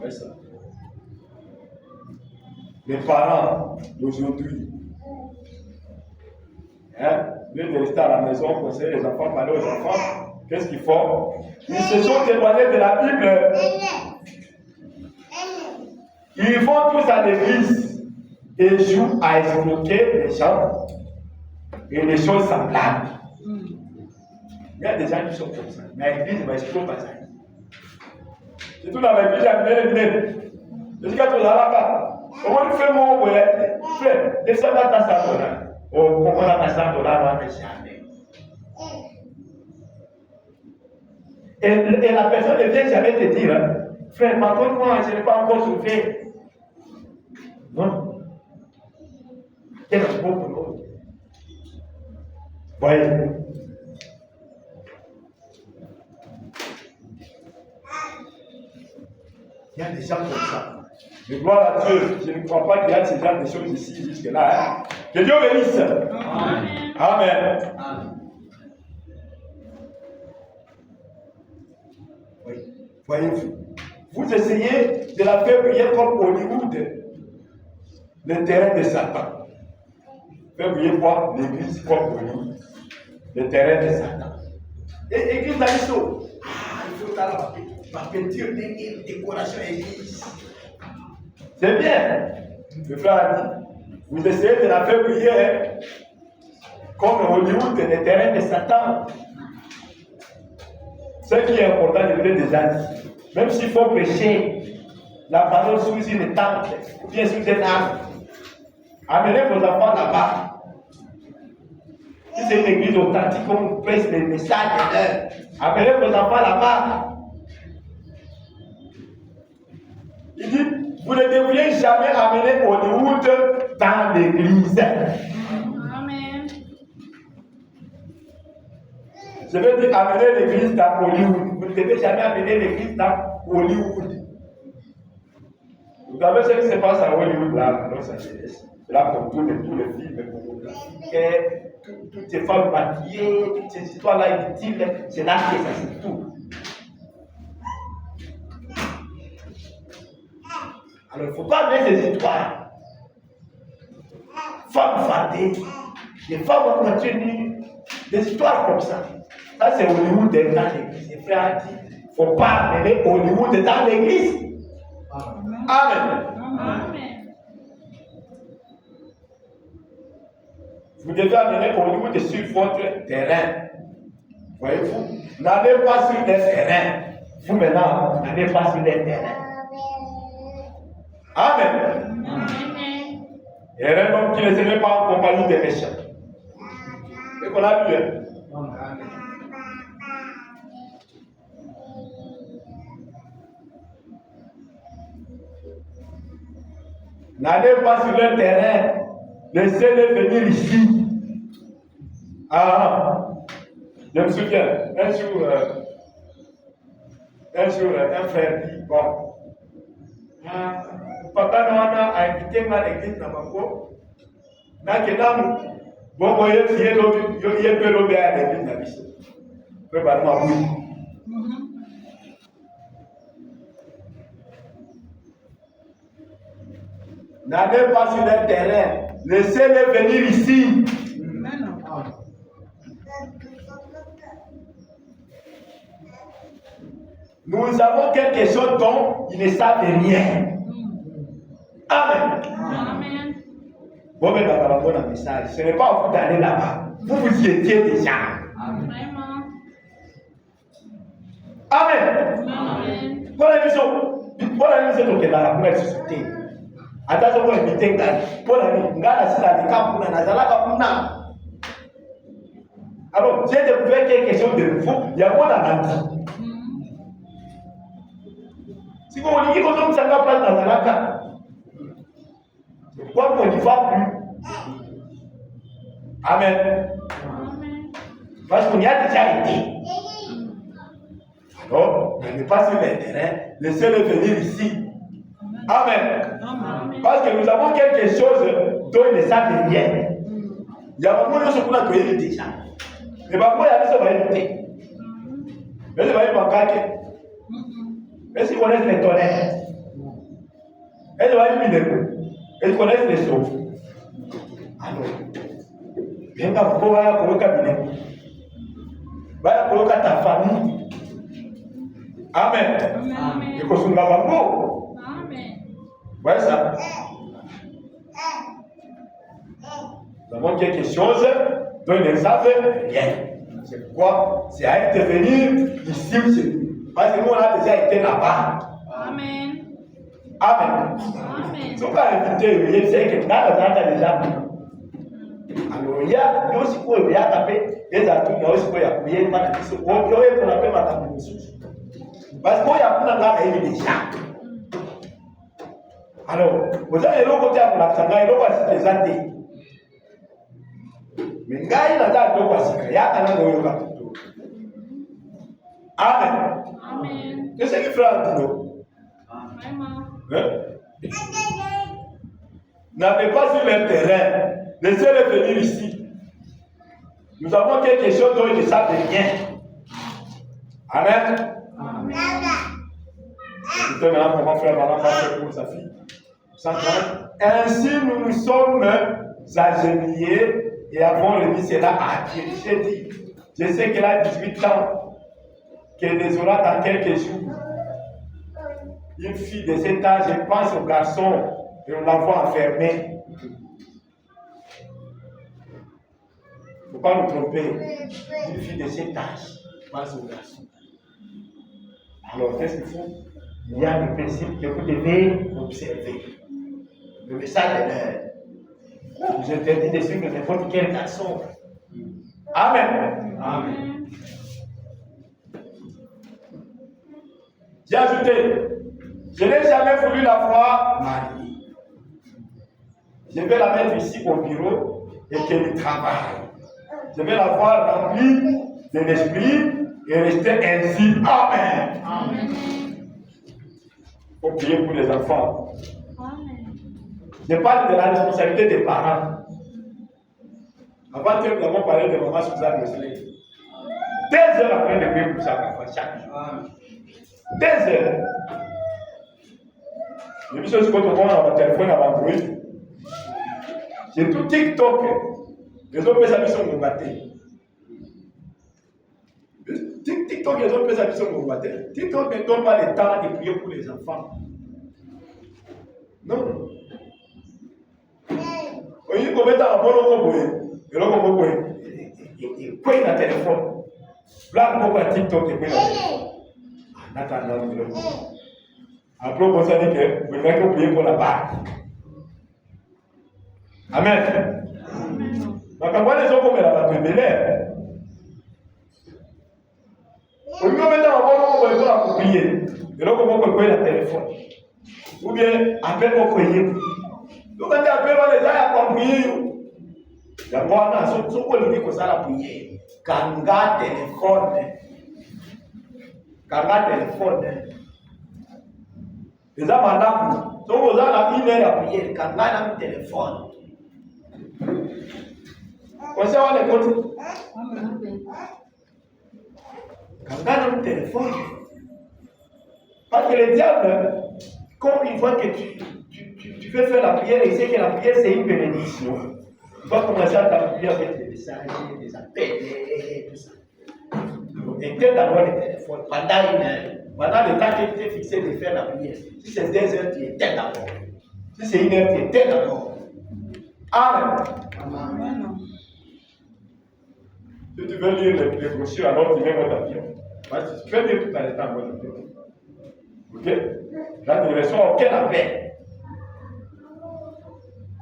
Oui, ça. Les parents d'aujourd'hui, au lieu de rester à la maison, conseiller les enfants, parler aux enfants, qu'est-ce qu'ils font? Ils se sont éloignés de la Bible. Ils vont tous à l'église et jouent à escroquer les gens et les choses semblables. Il y a des gens qui sont comme ça. Mais à l'église, ils vont escroquer pas ça. C'est tout dans l'église, j'ai amené. Je dis que tu as là-bas. Comment tu fais mon frère, descends-moi ta $100. Oh, comment la $100 va te jamais. Et la personne ne vient jamais te dire, frère, par contre, moi, je n'ai pas encore trouvé. Non. Quel est le mot? Voyez. Il y a des gens comme ça. Mais gloire à Dieu, je ne crois pas qu'il y a ce genre de choses ici jusque-là. Hein? Que Dieu bénisse. Amen. Amen. Amen. Oui. Voyez-vous, vous essayez de la faire briller comme Hollywood, le terrain de Satan. Faire briller quoi? L'église comme Hollywood, le terrain de Satan. Et l'église d'Aliso, il faut alors ma peinture et décoration église. C'est bien. Le frère a dit, vous essayez de la faire briller comme Hollywood, le terrain de Satan. Ce qui est important, je l'ai déjà dit. Même s'il faut prêcher la parole sous une tente ou bien sous un arbre, amenez vos enfants là-bas. Si c'est une église authentique, on vous presse les messages de l'heure, amenez vos enfants là-bas. Il dit, vous ne devriez jamais amener Hollywood dans l'église. Amen. Je veux dire, amener l'église dans Hollywood. Vous ne devez jamais amener l'église dans Hollywood. Vous savez ce qui se passe à Hollywood là, à Los Angeles. C'est là pour tous les films pornographiques, toutes ces femmes maquillées, toutes ces histoires-là inutiles, c'est là que ça se trouve. Alors, il ne faut pas amener ces histoires. Femmes fardées, les femmes en voiture, des histoires comme ça. Ça, c'est Hollywood dans l'église. Les frères ont dit, il ne faut pas amener Hollywood dans l'église. Amen. Amen. Vous devez amener Hollywood sur votre terrain. Voyez-vous, n'allez pas sur les terrains. Vous maintenant, n'allez pas sur les terrains. Amen. Amen. Il y a un homme qui ne se met pas en compagnie des méchants. Et qu'on a vu. N'allez pas sur le terrain. Laissez-les venir ici. Ah, je me souviens, un jour, un frère dit, bon, papa Noana a invité ma l'église Namako. Nakenamu, bon, voyez, il y a un peu l'obé à l'église Nabiso. Préparez-moi, oui. N'allez pas sur le terrain, laissez-les venir ici. Nous avons quelque chose dont ils ne savent rien. Amen. Amen. Bon, mais dans la bonne message, ce n'est pas à vous d'aller là-bas. Vous y étiez déjà. Vraiment. Amen. Amen. Voilà, ils sont. Pour la nuit, c'est donc là pour être sauté. Attention pour éviter pour la nuit. Ngala si la nika pour na zala pour na. Alors, j'ai découvert quelque chose de nouveau. Il y a quoi dans la vie? Si vous voulez que vous avez place dans la carte, pourquoi on n'y va plus? Amen. Parce qu'on y a déjà été. Alors, on n'est pas sur les terrains, laissez-le venir ici. Amen. Parce que nous avons quelque chose dont ils ne savent rien. Il y a beaucoup de choses qu'on a trouvé déjà. Mais parfois, il y a des choses qui vont éviter. Mais ils vont y manquer. Mais s'ils connaissent les tonnerres, ils vont y venir. Ils connaissent les sauts. Alors, bien que vous voyez pour le cabinet, pour ta famille. Amen. Et que ce soit beau. Amen. Voyez ça. Nous avons quelque chose dont ils ne savent rien. C'est pourquoi c'est à intervenir ici aussi. Parce que nous, on a déjà été là-bas. Amen. Amen. Amen. Ce qu'on a invité, c'est que dans la zone déjà. Alors, il y a aussi pour y taper des atouts, mais aussi pour y appuyer, il y a pour appeler ma table. Parce qu'il y a pour la déjà. Alors, vous avez le côté à la sanga, il va se présenter. Mais ngai na da do kwasika ya kana no yoka tutu. Amen. Amen. Que c'est qui fera tout? Amen. N'avez pas sur le terrain. Laissez-le venir ici. Nous avons quelque chose dont ils ne savent rien. Amen. Amen. Écoutez maintenant comment frère Maman va faire pour sa fille. Ainsi nous nous sommes agenouillés et avons remis cela à Dieu. J'ai dit, je sais qu'elle a 18 ans, qu'elle les aura dans quelques jours. Une fille de cet âge, je pense au garçon et on l'envoie enfermé. Il ne faut pas nous tromper. Une fille de cet âge, je pense au garçon. Alors, qu'est-ce qu'il faut? Il y a le principe que vous devez observer. Le message de l'heure. Vous interdit de suivre n'importe quel garçon. Amen. Amen. J'ai ajouté, je n'ai jamais voulu la voir mariée. Je vais la mettre ici au bureau et qu'elle travaille. Je vais la voir remplie de l'esprit et rester ainsi. Amen. Amen. Il faut prier pour les enfants. Amen. Je parle de la responsabilité des parents. Avant que nous avons parlé de maman Suzanne Wesley. 2 heures après de prier pour chaque jour. 2 heures. Je me suis dit que quand on a mon téléphone à Android, j'ai tout TikTok. Les autres personnes sont combattés. TikTok, les autres personnes sont combattés. TikTok ne donne pas le temps de prier pour les enfants. Non. On dit qu'on met dans un bon nombre. Et là, on va il prend un téléphone. Là, on va TikTok et puis là. Attends, après, on va dire que vous devez prier pour la barre. Amen. Donc, quand les gens comme la barre de Bélé, on dit qu'on met dans un bon nombre pour prier. Et là, on va prendre le téléphone. Ou bien, appelle pour prier. Donc, quand tu appelles les gens à prier, d'abord, on a ce qu'on dit que ça la prière. Kanga téléphone. Kanga téléphone. Les gens, madame, si vous avez une heure à prier, Kanga téléphone. Vous savez, on est côté. Kanga téléphone. Parce que le diable, comme il voit que tu veux faire la prière, il sait que la prière c'est une bénédiction. Tu vas commencer à t'appuyer avec des messages, des appels, tout ça. Éteins d'abord le téléphone pendant une heure. Pendant le temps que tu es fixé de faire la prière. Si c'est 2 heures, tu éteins d'abord. Si c'est 1 heure, tu éteins d'abord. Amen. Amen. Si tu veux lire les brochures, alors tu mets votre avion. Tu peux lire tout à l'heure dans votre avion. Ok? Là, tu ne reçois aucun appel.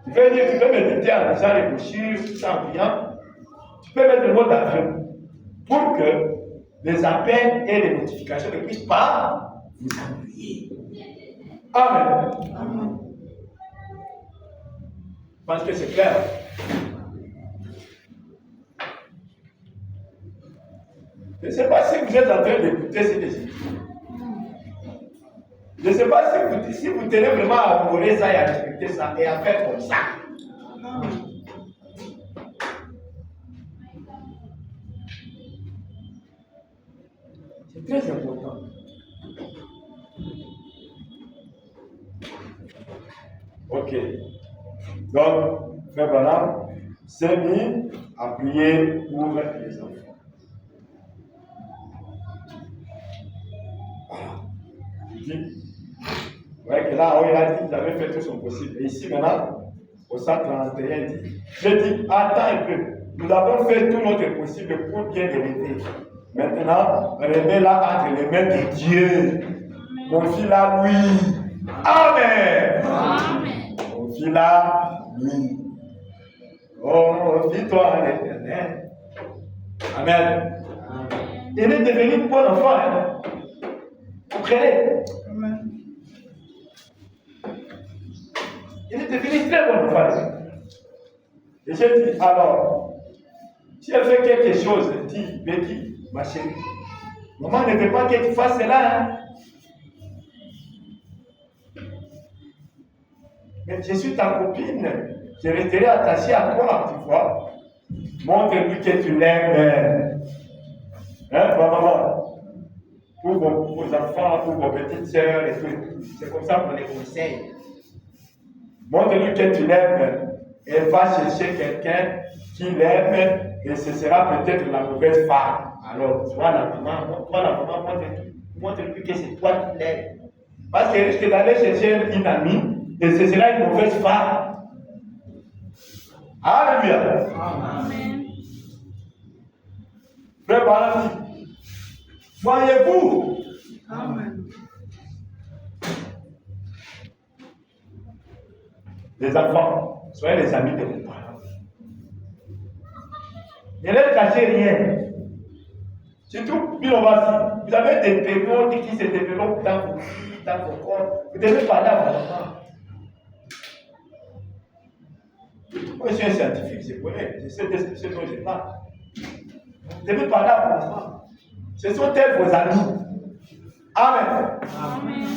Tu peux dire, tu peux méditer en lisant les brochures, tout ça en priant. Tu peux mettre le mot d'avion pour que les appels et les notifications ne puissent pas vous ennuyer. Amen. Amen. Je pense que c'est clair. Je ne sais pas si vous êtes en train d'écouter ce que je dis. Je ne sais pas si vous tenez vraiment à honorer ça et à respecter ça et à faire comme ça. C'est très important. Ok. Donc, Frère Branham s'est mis à prier pour les enfants. Voilà. Il dit, vous voyez que là, il a dit qu'il avait fait tout son possible. Et ici, maintenant, au 131, il dit, je dis, attends un peu. Nous avons fait tout notre possible pour bien l'élever. Maintenant, remets-la entre les mains de Dieu. Confie-la lui. Amen. Amen. Confie-la lui. Confie-toi à l'Éternel. Amen. Il est devenu un bon enfant. Hein? Vous comprenez? Amen. Il est devenu très bon enfant. Et j'ai dit, alors, si elle fait quelque chose, dis, Betty, ma chérie, maman ne veut pas que tu fasses cela. Hein? Mais je suis ta copine, je resterai attaché à toi, tu vois. Montre-lui que tu l'aimes. Hein, maman? Pour vos enfants, pour vos petites sœurs et tout. C'est comme ça qu'on les conseille. Montre-lui que tu l'aimes. Et va chercher quelqu'un qui l'aime et ce sera peut-être la mauvaise femme. Alors, toi la maman, montre-lui que c'est toi qui l'aimes. Parce qu'elle risque d'aller chercher une amie et ce sera une mauvaise femme. Alléluia. Amen. Frère Branham dit, voyez-vous? Amen. Les enfants, soyez les amis de vos parents. Ne leur cachez rien. Surtout, vous avez des périodes qui se développent dans vos corps. Vous devez parler à vos enfants. Moi, je suis un scientifique, je connais, je sais ce dont je parle. Vous devez parler à vos enfants. Ce sont elles vos amis. Amen. Amen.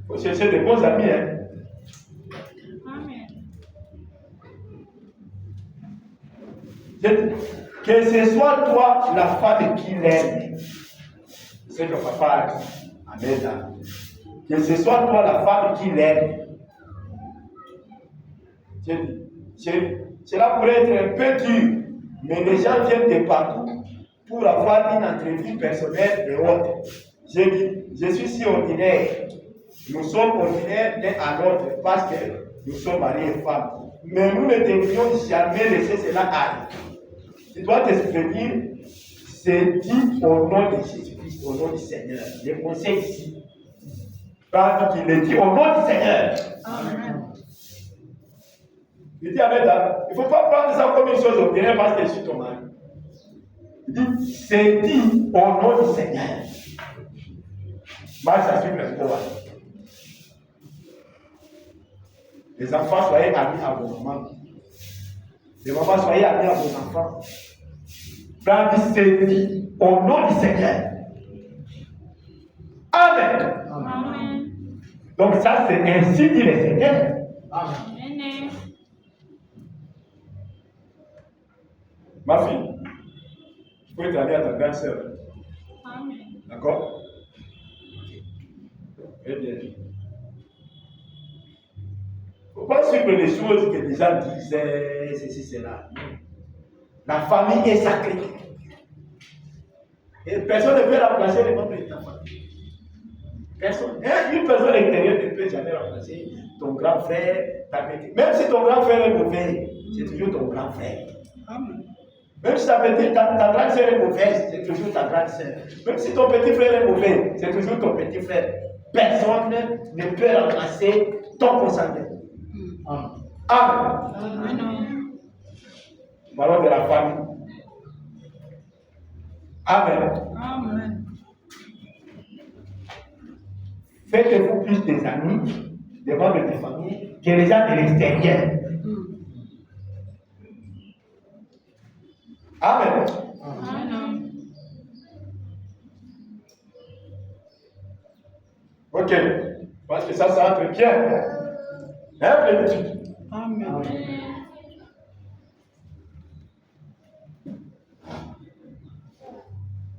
Il faut chercher de bons amis. Hein. Amen. Que ce soit toi, la femme qui l'aime. C'est que papa a dit. Amen. Que ce soit toi, la femme qui l'aime. Cela pourrait être un peu dur, mais les gens viennent de partout pour avoir une entrevue personnelle et autres. J'ai dit, je suis si ordinaire. Nous sommes ordinaires l'un à l'autre parce que nous sommes mariés et femmes. Mais nous ne devrions jamais laisser cela arriver. Tu dois t'exprimer, c'est dit au nom de Jésus-Christ, au nom du Seigneur. Le conseil ici, parce qu'il est dit au nom du Seigneur. Amen. Il dit Amen. Il ne faut pas prendre ça comme une chose ordinaire parce que je suis ton mari. Il dit, c'est dit au nom du Seigneur. Marche à suivre le pouvoir. Les enfants, soyez amis à vos mamans. Les mamans, soyez amis à vos enfants. Frère dit, c'est dit au nom du Seigneur. Amen. Amen. Donc ça, c'est ainsi dit le Seigneur. Amen. Amen. Ma fille, tu peux être amie à ta grande sœur. Amen. D'accord? Très bien. Il ne faut pas suivre les choses que les gens disaient, ceci, cela. La famille est sacrée. Et personne ne peut remplacer les membres de ta famille. Personne. Une personne extérieure ne peut jamais remplacer ton grand frère, ta petite. Même si ton grand frère est mauvais, c'est toujours ton grand frère. Amen. Même si ta grande sœur est mauvaise, c'est toujours ta grande sœur. Même si ton petit frère est mauvais, c'est toujours ton petit frère. Personne ne peut remplacer ton consanguin. Amen. Amen. Parlons de la famille. Amen. Amen. Faites-vous plus des amis, des membres de famille, que les gens de l'extérieur. Amen. Amen. Ok. Parce que ça entre bien. Hein, plénitude. Amen.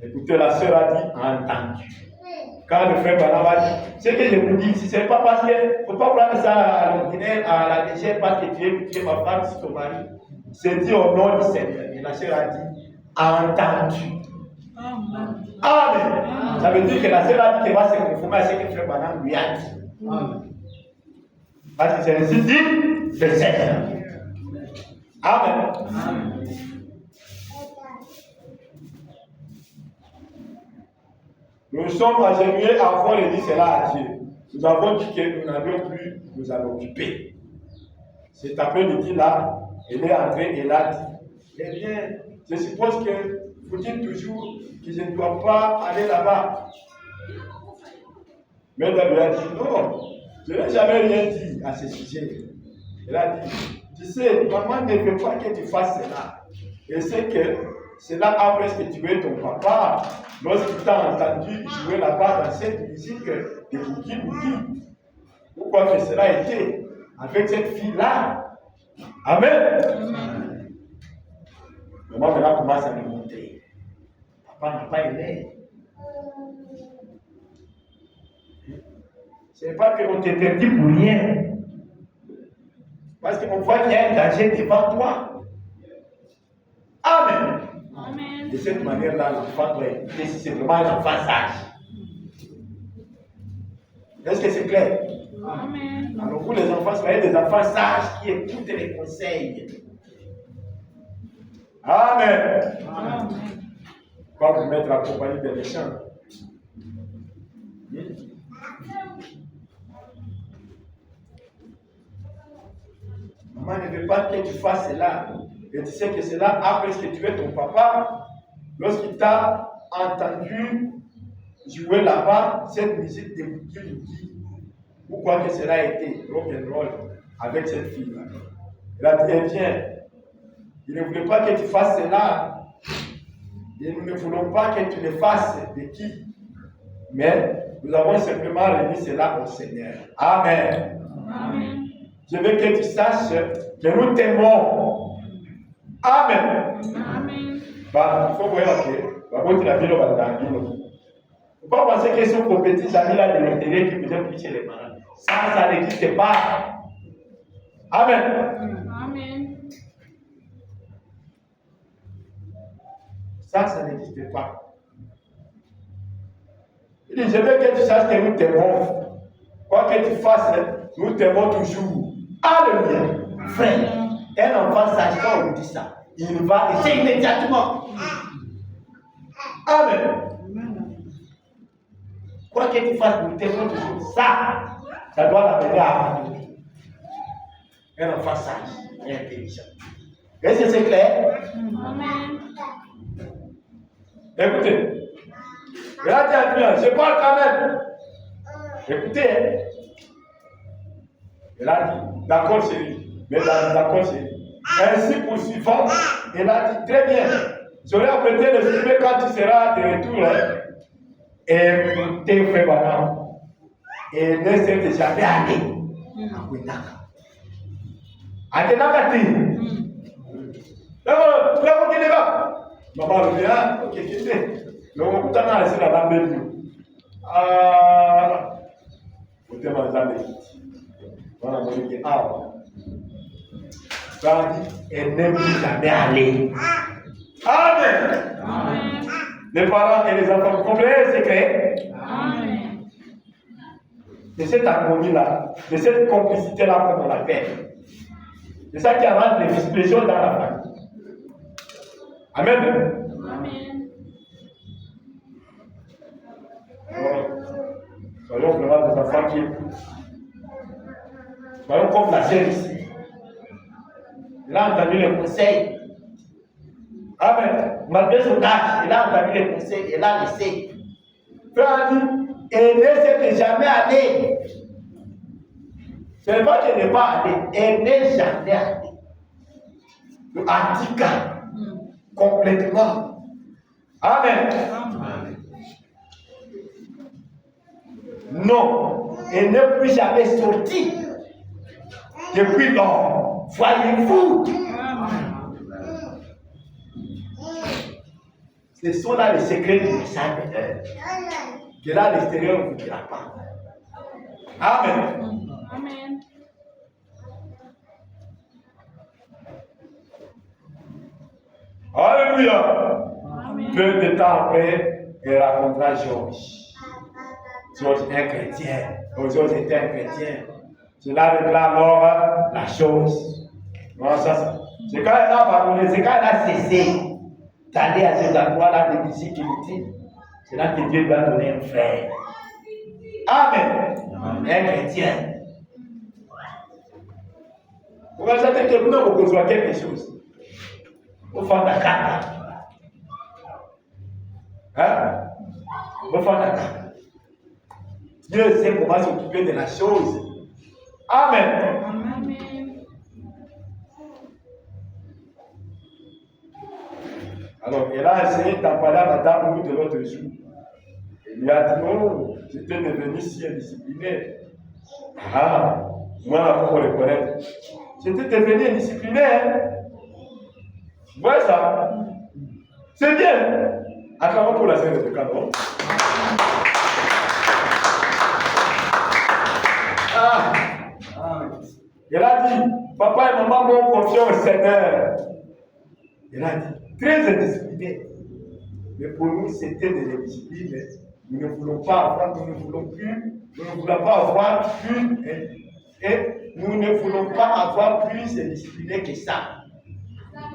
Écoutez, la sœur a dit entendu. Quand le frère Branham a dit, ce que je vous dis, si ce n'est pas parce que, il ne faut pas prendre ça à l'ordinaire, à la légère, parce que tu es ma femme, c'est ton mari. C'est dit au nom du Seigneur. Et la sœur a dit entendu. Amen. Amen. Ça veut dire que la sœur a dit qu'elle va se conformer à ce que le frère Branham lui a dit. Amen. Parce que c'est ainsi dit le Seigneur. Amen. Amen. Nous sommes agenouillés avant de dire cela à Dieu. Nous avons dit que nous n'avions plus nous en occuper. C'est après de dire là, elle est entrée et elle a dit, eh bien, je suppose que vous dites toujours que je ne dois pas aller là-bas. Mais elle lui a dit, non, je n'ai jamais rien dit à ce sujet. Elle a dit, tu sais, maman ne veut pas que tu fasses cela. Et c'est que cela a presque tué ton papa lorsqu'il t'a entendu jouer là-bas dans cette musique de boogie. Pourquoi que cela a été avec cette fille-là? Amen. Amen. Maman maintenant commence à me montrer. Papa n'a pas aimé. Ce n'est pas qu'on t'interdit pour rien. Parce qu'on voit qu'il y a un danger devant toi. Amen. Amen. De cette manière-là, l'enfant doit écouter si c'est vraiment un enfant sage. Est-ce que c'est clair? Amen. Alors vous les enfants, soyez des enfants sages qui écoutent les conseils. Amen. Amen. Pas vous mettre en compagnie des méchants. Maman ne veut pas que tu fasses cela. Et tu sais que cela a presque tué ton papa lorsqu'il t'a entendu jouer là-bas cette musique de boogie. Pourquoi que cela a été rock'n'roll avec cette fille-là? Elle a dit, eh bien, il ne voulait pas que tu fasses cela. Et nous ne voulons pas que tu le fasses de qui? Mais nous avons simplement remis cela au Seigneur. Amen. Amen. Je veux que tu saches que nous t'aimons. Amen. Amen. Bah, il faut voir que la bonne la ville va dans il ne faut pas penser que ce sont vos petits amis là de l'intérieur qui vous aiment chez les parents. Ça n'existe pas. Amen. Amen. Ça n'existe pas. Il dit, je veux que tu saches que nous t'aimons. Quoi que tu fasses, nous t'aimons toujours. Alléluia. Frère, un enfant sage, quand on lui dit ça, il va et c'est immédiatement. Amen. Quoi que tu fasses, nous t'aimons toujours. Ça doit l'amener à abandonner. Un enfant sage et intelligent. Est-ce que c'est clair? Amen. Écoutez. Regardez bien, je parle quand même. Écoutez. Elle a dit, d'accord chérie. Mais d'accord chérie. Ainsi poursuivant, elle a dit, très bien. J'aurais apprêté le souper quand tu seras de retour. Et tes frères Branham. Et ne s'est jamais allé à Ouénaka. À Kenakati. Là, vous dites là. Maman revient, ok, quittez. Donc, on peut aller sur la lampe. Ah, vous devez manger les kits. On a dit que, ah, ça dit, elle n'est plus jamais allée. Amen. Amen. Les parents et les enfants, vous comprenez le secret? Amen. De cette harmonie-là, de cette complicité-là, comme on l'appelle. C'est ça qui amène les explosions dans la famille. Amen. Amen. Soyons vraiment des enfants qui écoutent. Soyons comme la sœur ici. Il a entendu les conseils. Amen. Malgré son âge, il a entendu les conseils, il a laissé. Frère a dit, aimer c'est ne jamais aller. Ce n'est pas qu'elle n'est pas allée, elle n'est jamais allée. Le handicap, complètement. Amen. Non, elle n'est plus jamais sortie. Depuis lors, voyez-vous. Ce sont là les secrets du message de Dieu. Que là, à l'extérieur, on ne vous dira pas. Amen. Amen. Alléluia. Amen. Peu de temps après, il racontera Georges. Georges est un chrétien. Georges était un chrétien. Cela révèle alors la chose. Non, ça, c'est quand elle a pardonné, c'est quand elle a cessé d'aller à ces endroits-là de musique inutile. C'est là que Dieu lui a donné un frère. Amen. Un chrétien. Vous voyez ça, quelqu'un vous besoin quelque chose. Vous faites la carte. Hein? Vous faites la carte. Dieu sait comment s'occuper de la chose. Amen. Amen. Alors, elle a essayé d'en parler à madame de l'autre jour. Il lui a dit, oh, j'étais devenu si indiscipliné. Ah, moi, pour le connaître. J'étais devenu indiscipliné. Hein? Vous voyez ça? C'est bien. Acclamons pour la scène de cadeau. Ah. Il a dit, papa et maman m'ont confié au Seigneur. Il a dit, très indiscipliné. Mais pour nous, c'était de l'indiscipline. Nous ne voulons pas avoir, nous ne voulons pas avoir plus, et nous ne voulons pas avoir plus indiscipliné que ça.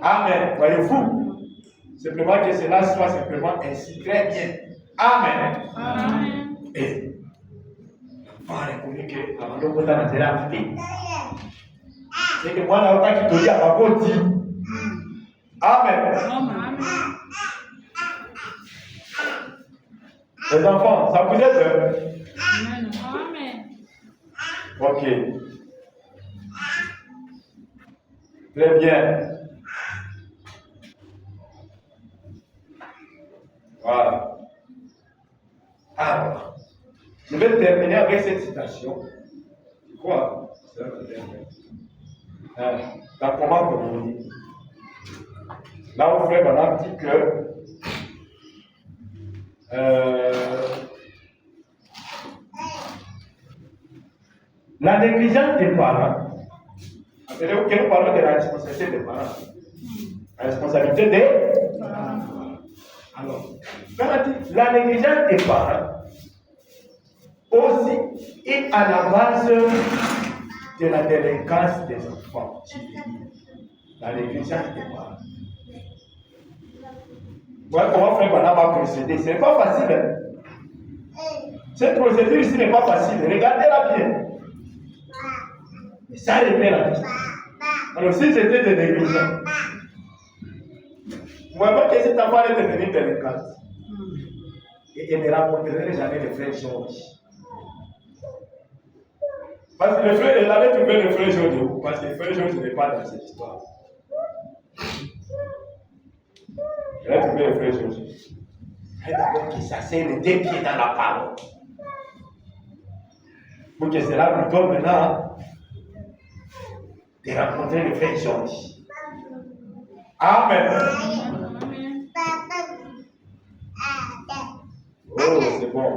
Amen. Voyez-vous? Simplement que cela soit simplement ainsi. Très bien. Amen. Amen. Et on a reconnu que avant de voter dans la vie, c'est que moi, je n'ai pas qui te dit à ma côté. Amen. Amen. Les enfants, ça vous aide? Amen. Ok. Très bien. Voilà. Alors, je vais terminer avec cette citation. C'est quoi? Dans comment communier. Là où frère Madame dit que la négligence des parents, c'est-à-dire que nous parlons de la responsabilité des parents. La responsabilité des parents. Alors, la négligence des parents aussi est à la base de la délinquance des enfants. La négligence des parents. Voilà comment frère Banam a procédé. Ce n'est pas facile. Hein? Cette procédure ici n'est pas facile. Regardez-la bien. Mais ça révèle la vie. Alors, si c'était des négligents, vous voyez que cet enfant est devenu délinquant. Et il ne rencontrerait jamais le frère Georges. Parce que le frère, il avait trouvé le frère Georges. Parce que le frère Georges n'est pas dans cette histoire. Il a trouvé le frère Georges. Il a d'abord qu'il s'asseye les deux pieds dans la parole. Pour que cela lui donne maintenant de rencontrer le frère Georges. Amen. Amen. Oh, c'est bon.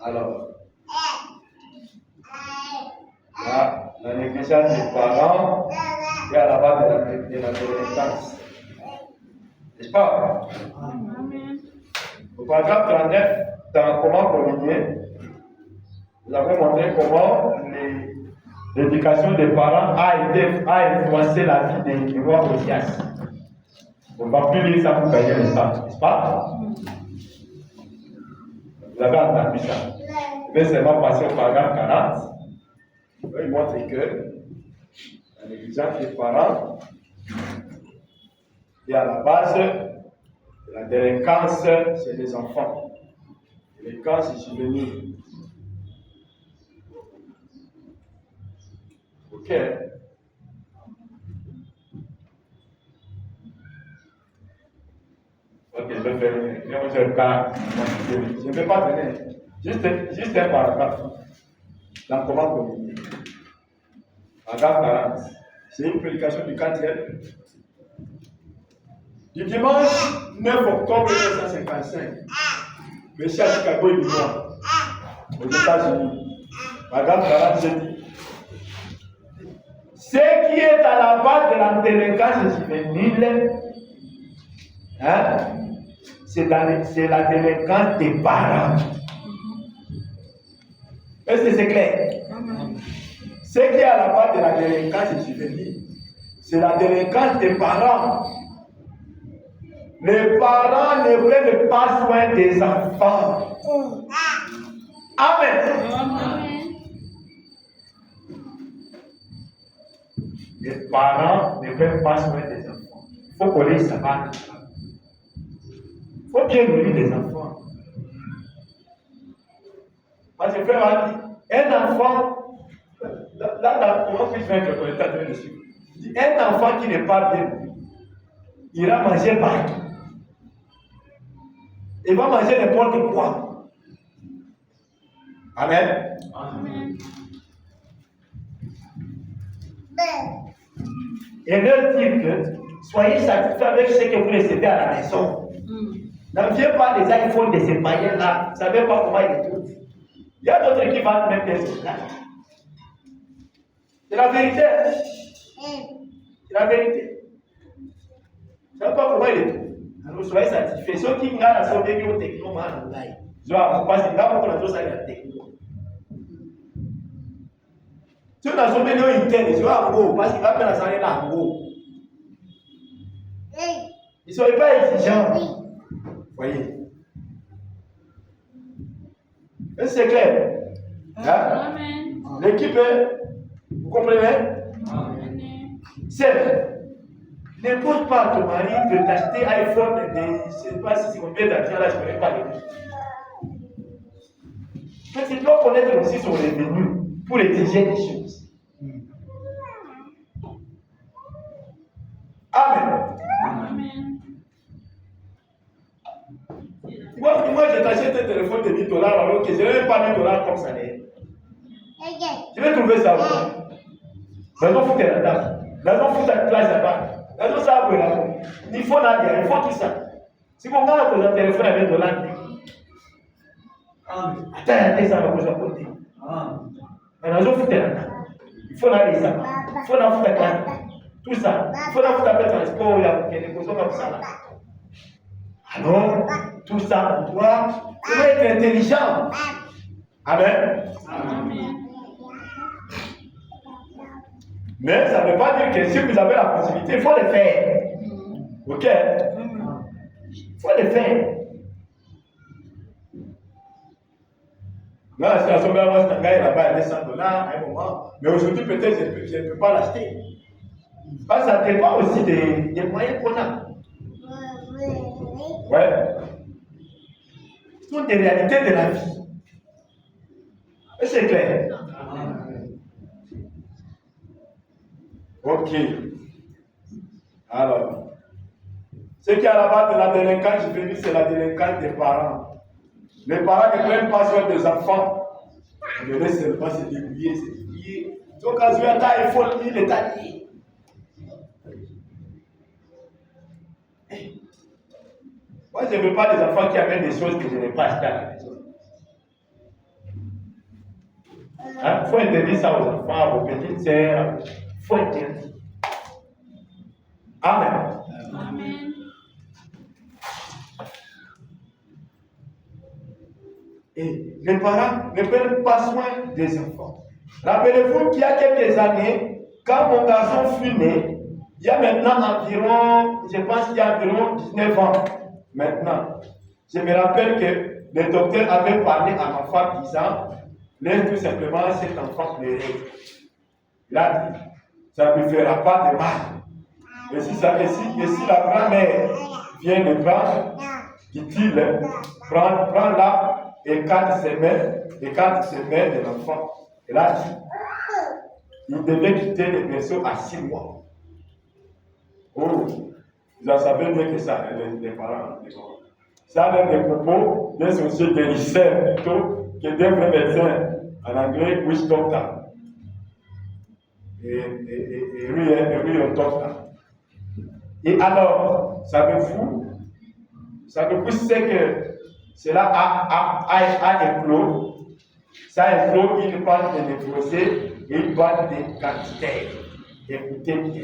Alors, là, la négligence des parents est à la base de la délinquance. N'est-ce pas? Amen. Au paragraphe 39, dans Comment communier, nous avons montré comment l'éducation des parents a influencé la vie des rois Osias. On ne va plus lire ça pour gagner le temps, n'est-ce pas? Vous avez entendu ça. Je vais seulement passer au paragraphe 40. Il montre que la négligence des parents est à la base de la délinquance chez les enfants. La délinquance est juvénile. Ok. Ok, je vais faire un cas. Je ne vais pas donner. Juste un paragraphe. Dans comment communiquer. Paragraphe 40. C'est une prédication du 4e. Du dimanche 9 octobre 1955. Monsieur à Chicago, Illinois, aux États-Unis. Paragraphe 40, je dis. Ce qui est à la base de la délinquance juvénile, c'est la délinquance des parents. Est-ce que c'est clair? Ce qui est à la base de la délinquance juvénile, c'est la délinquance des parents. Les parents ne prennent pas soin des enfants. Amen. Les parents ne prennent pas soin des enfants. Il faut coller sa barre. Il faut bien nourrir les enfants. Parce que frère a dit, un enfant, là, comment puis-je faire que le temps de dessus? Un enfant qui n'est pas bien nourri, il ira manger partout. Il va manger n'importe quoi. Amen. Amen. Et leur dire que soyez satisfaits avec ce que vous recevez à la maison. N'enviez pas les iPhones de ces païens-là. Vous ne savez pas comment ils les trouvent. Il y a d'autres qui vendent même des choses là. C'est la vérité. C'est la vérité. Vous ne savez pas comment ils les trouvent. Alors soyez satisfaits. Ceux qui regardent la sauver au techno, ils ont parce que là, on a tous la techno. Ceux qui ont sauvé le Intel, ils ont un gros parce qu'ils appellent la salle là en gros. Ils ne sont pas exigeants. Voyez. Est-ce que c'est clair? Hein? L'équipe, vous comprenez? C'est n'importe pas ton mari de t'acheter iPhone et je ne sais pas si c'est combien d'argent là, je ne connais pas les prix. Mais tu dois connaître aussi son revenu pour exiger des choses. Amen. Moi, je t'achète un téléphone de $1000 alors que je n'ai même pas $1000 comme salaire. Je vais trouver ça où? Raison foutre la dame. Raison foutre la classe là-bas. Raison ça pour la femme. Il faut la il faut tout ça. Si vous regardez un téléphone avec $1000, attends, ça va vous apporter. Mais raison foutre la dame. Il faut la ça. Il faut la foutre la classe. Tout ça. Il faut la foutre avec le transport. Il y a des choses comme ça là. Alors, tout ça pour toi, tu dois être intelligent. Amen. Mais ça ne veut pas dire que si vous avez la possibilité, il faut le faire. Ok? Il faut le faire. Là, si la somme moi, c'est un gars là-bas à $200 à un moment. Mais aujourd'hui, peut-être, je ne peux pas l'acheter. Parce que ça dépend aussi des moyens qu'on a. Ouais. Ce sont des réalités de la vie. Et c'est clair. Ok. Alors, ce qui est à la base de la délinquance juvénile, c'est la délinquance des parents. Les parents ne prennent pas soin des enfants. Ils ne laissent seulement se débrouiller, Donc, quand tu as ta iPhone, il est taillé. Moi, je ne veux pas des enfants qui amènent des choses que je n'ai pas achetées à la maison. Il faut interdire ça aux enfants, à vos petites sœurs. Il faut interdire. Amen. Amen. Et les parents ne prennent pas soin des enfants. Rappelez-vous qu'il y a quelques années, quand mon garçon fut né, Il y a maintenant environ, je pense qu'il y a environ 19 ans, maintenant. Je me rappelle que le docteur avait parlé à ma femme disant, laisse tout simplement cet enfant pleurer. Il a dit, ça ne me fera pas de mal. Et si la grand-mère vient le prendre, dit-il, prends-la et garde ses mains de l'enfant. Et là, il devait quitter le berceau à 6 mois. Oh, vous en savez mieux que ça, les parents. Ça a des propos d'un sorcier guérisseur plutôt que d'un vrai médecin. En anglais, witch doctor. Et real doctor. Et alors, savez-vous, c'est que cela a éclos. Ça a éclos, il parle de névrosé et il parle de quantité. Écoutez bien.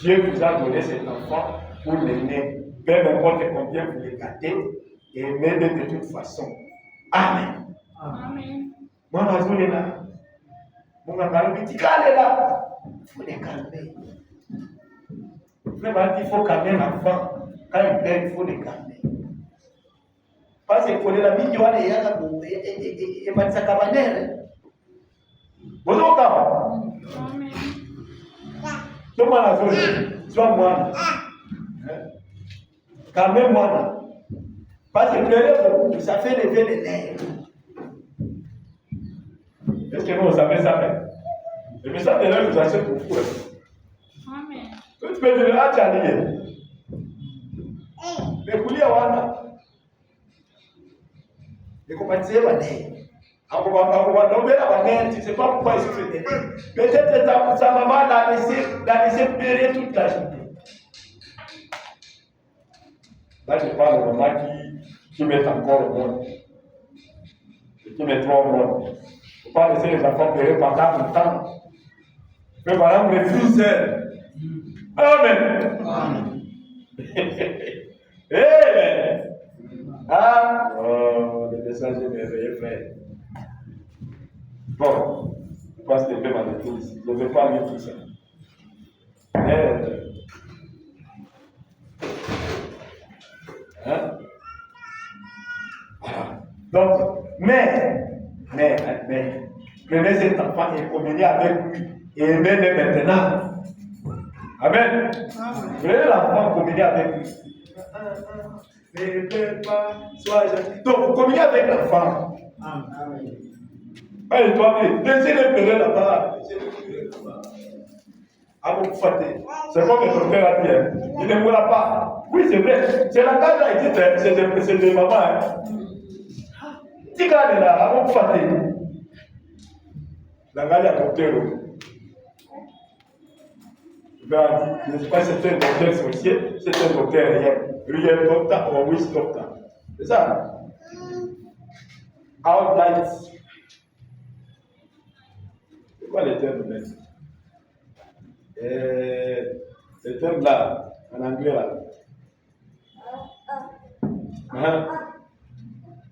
Dieu vous a donné cet enfant pour l'aimer. Peu importe combien vous le gâtez, aimez-le de toute façon. Amen. Amen. Moi, je suis là. Mon gars, il dit est là. Il faut les calmer. Il faut calmer l'enfant. Quand il pleure, il faut les calmer. Parce que pour la vie, il y a des gens qui ont des cabanères. Bonjour, Amen. Sois-moi. Calmez-moi. Parce que pleurer beaucoup, ça fait lever les lèvres. Est-ce que vous savez ça même? Le message de l'heure vous achète beaucoup. Amen. Tu peux dire, ah, tu as lié. Mais pour lire, les compagnies, tu ne sais pas pourquoi il se fait aider. Peut-être que sa maman l'a laissé pleurer toute la journée. Là, je parle de maman qui met encore au monde. Et qui met trop au monde. Il ne faut pas laisser les enfants pleurer pendant longtemps. Mais madame refuse. Amen. Amen. Amen. Ah, oh, le message est merveilleux, frère. Bon, je pense que je vais m'arrêter ici. Je ne vais pas lire tout ça. Hein? Voilà. Donc, mais, prenez cet enfant et communiez avec lui et aimez-le maintenant. Amen. Prenez l'enfant, communiez avec lui. Ne pleure pas, sois gentil. Donc, vous communiez avec l'enfant. Amen. Allez, toi, laissez-le pleurer là-bas. Ah, vous fatiguez. C'est comme le docteur a dit. Il ne mourra pas. Oui, c'est vrai. C'est la case là, il dit, c'est de maman. Dis qu'il est là, ah, vous fatiguez. La gare est docteur. Je ne sais pas si c'est un docteur sorcier, c'est un docteur réel docteur ou witch doctor. C'est ça? Outlight. C'est quoi le terme même? Le terme là, en anglais là.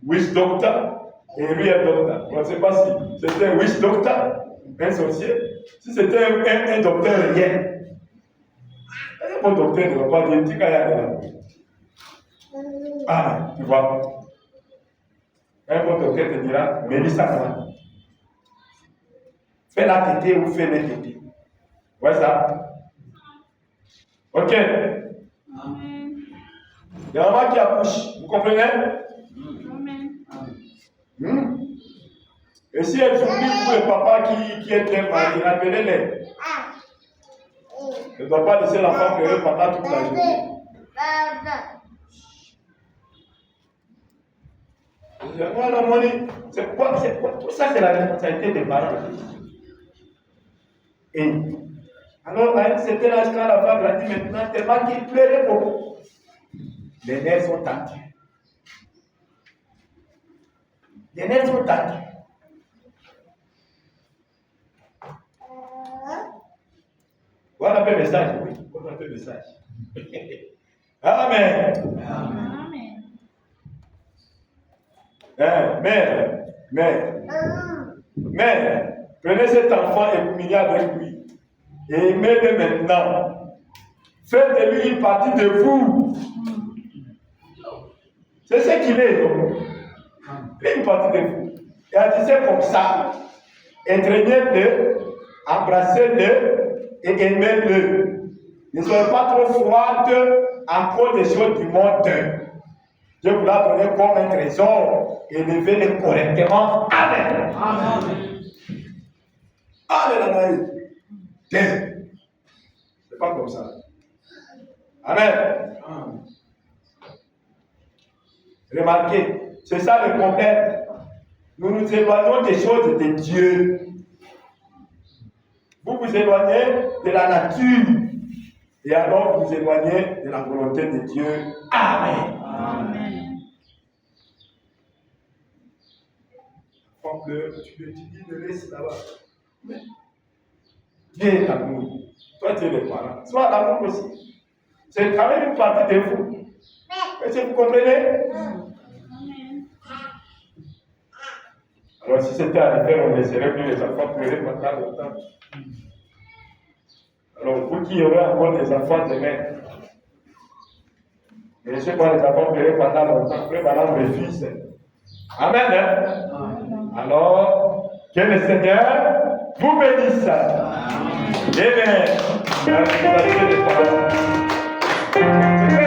Witch doctor et real doctor. On ne sait pas si c'était un witch doctor, un sorcier, si c'était un docteur réel. Un bon docteur ne va pas dire petit là. Ah, tu vois. Un bon docteur te dira, Mélissa comment? Fais la tétée ou fais les tétés. Ouais, ça. Ok. Amen. Il y a maman qui accouche. Vous comprenez? Amen. Et si elle s'oublie pour le papa qui est bien marié, rappelez-les. Ne doit pas laisser l'enfant pleurer pendant toute la journée. Voilà, c'est quoi? Tout ça, c'est la responsabilité des parents. Et alors, à un certain âge, quand la femme grandit maintenant, tellement qu'il pleurait beaucoup, les nerfs sont tendus. Les nerfs sont tendus. Voilà un peu le message, oui. Voilà un peu le message. Amen. Amen. Mais, prenez cet enfant et communiez avec lui. Et aimez-le maintenant. Faites de lui une partie de vous. C'est ce qu'il est, non? Une partie de vous. Et agissez comme ça. Étreignez-le, embrassez-le et aimez-le. Ne soyez pas trop froide à cause des choses du monde. Dieu vous l'a donné comme un trésor. Élevez-le correctement. Amen. Amen. Amen. C'est pas comme ça. Amen. Remarquez, c'est ça le problème. Nous nous éloignons des choses de Dieu. Vous vous éloignez de la nature. Et alors vous vous éloignez de la volonté de Dieu. Amen. Amen. Quand tu dis, le laisse là-bas. Dieu est l'amour. Toi, tu es le parent. Sois l'amour aussi. C'est quand même une partie de vous. Est-ce que vous comprenez? Amen. Alors, si c'était à refaire, on laisserait plus les enfants pleurer pendant longtemps. Alors, vous qui aurez encore des enfants demain, mais je sais pas, les enfants pleurer pendant longtemps, après, maintenant, mes fils. Amen. Hein? Alors, que le Seigneur vous bénisse. Amen. Amen.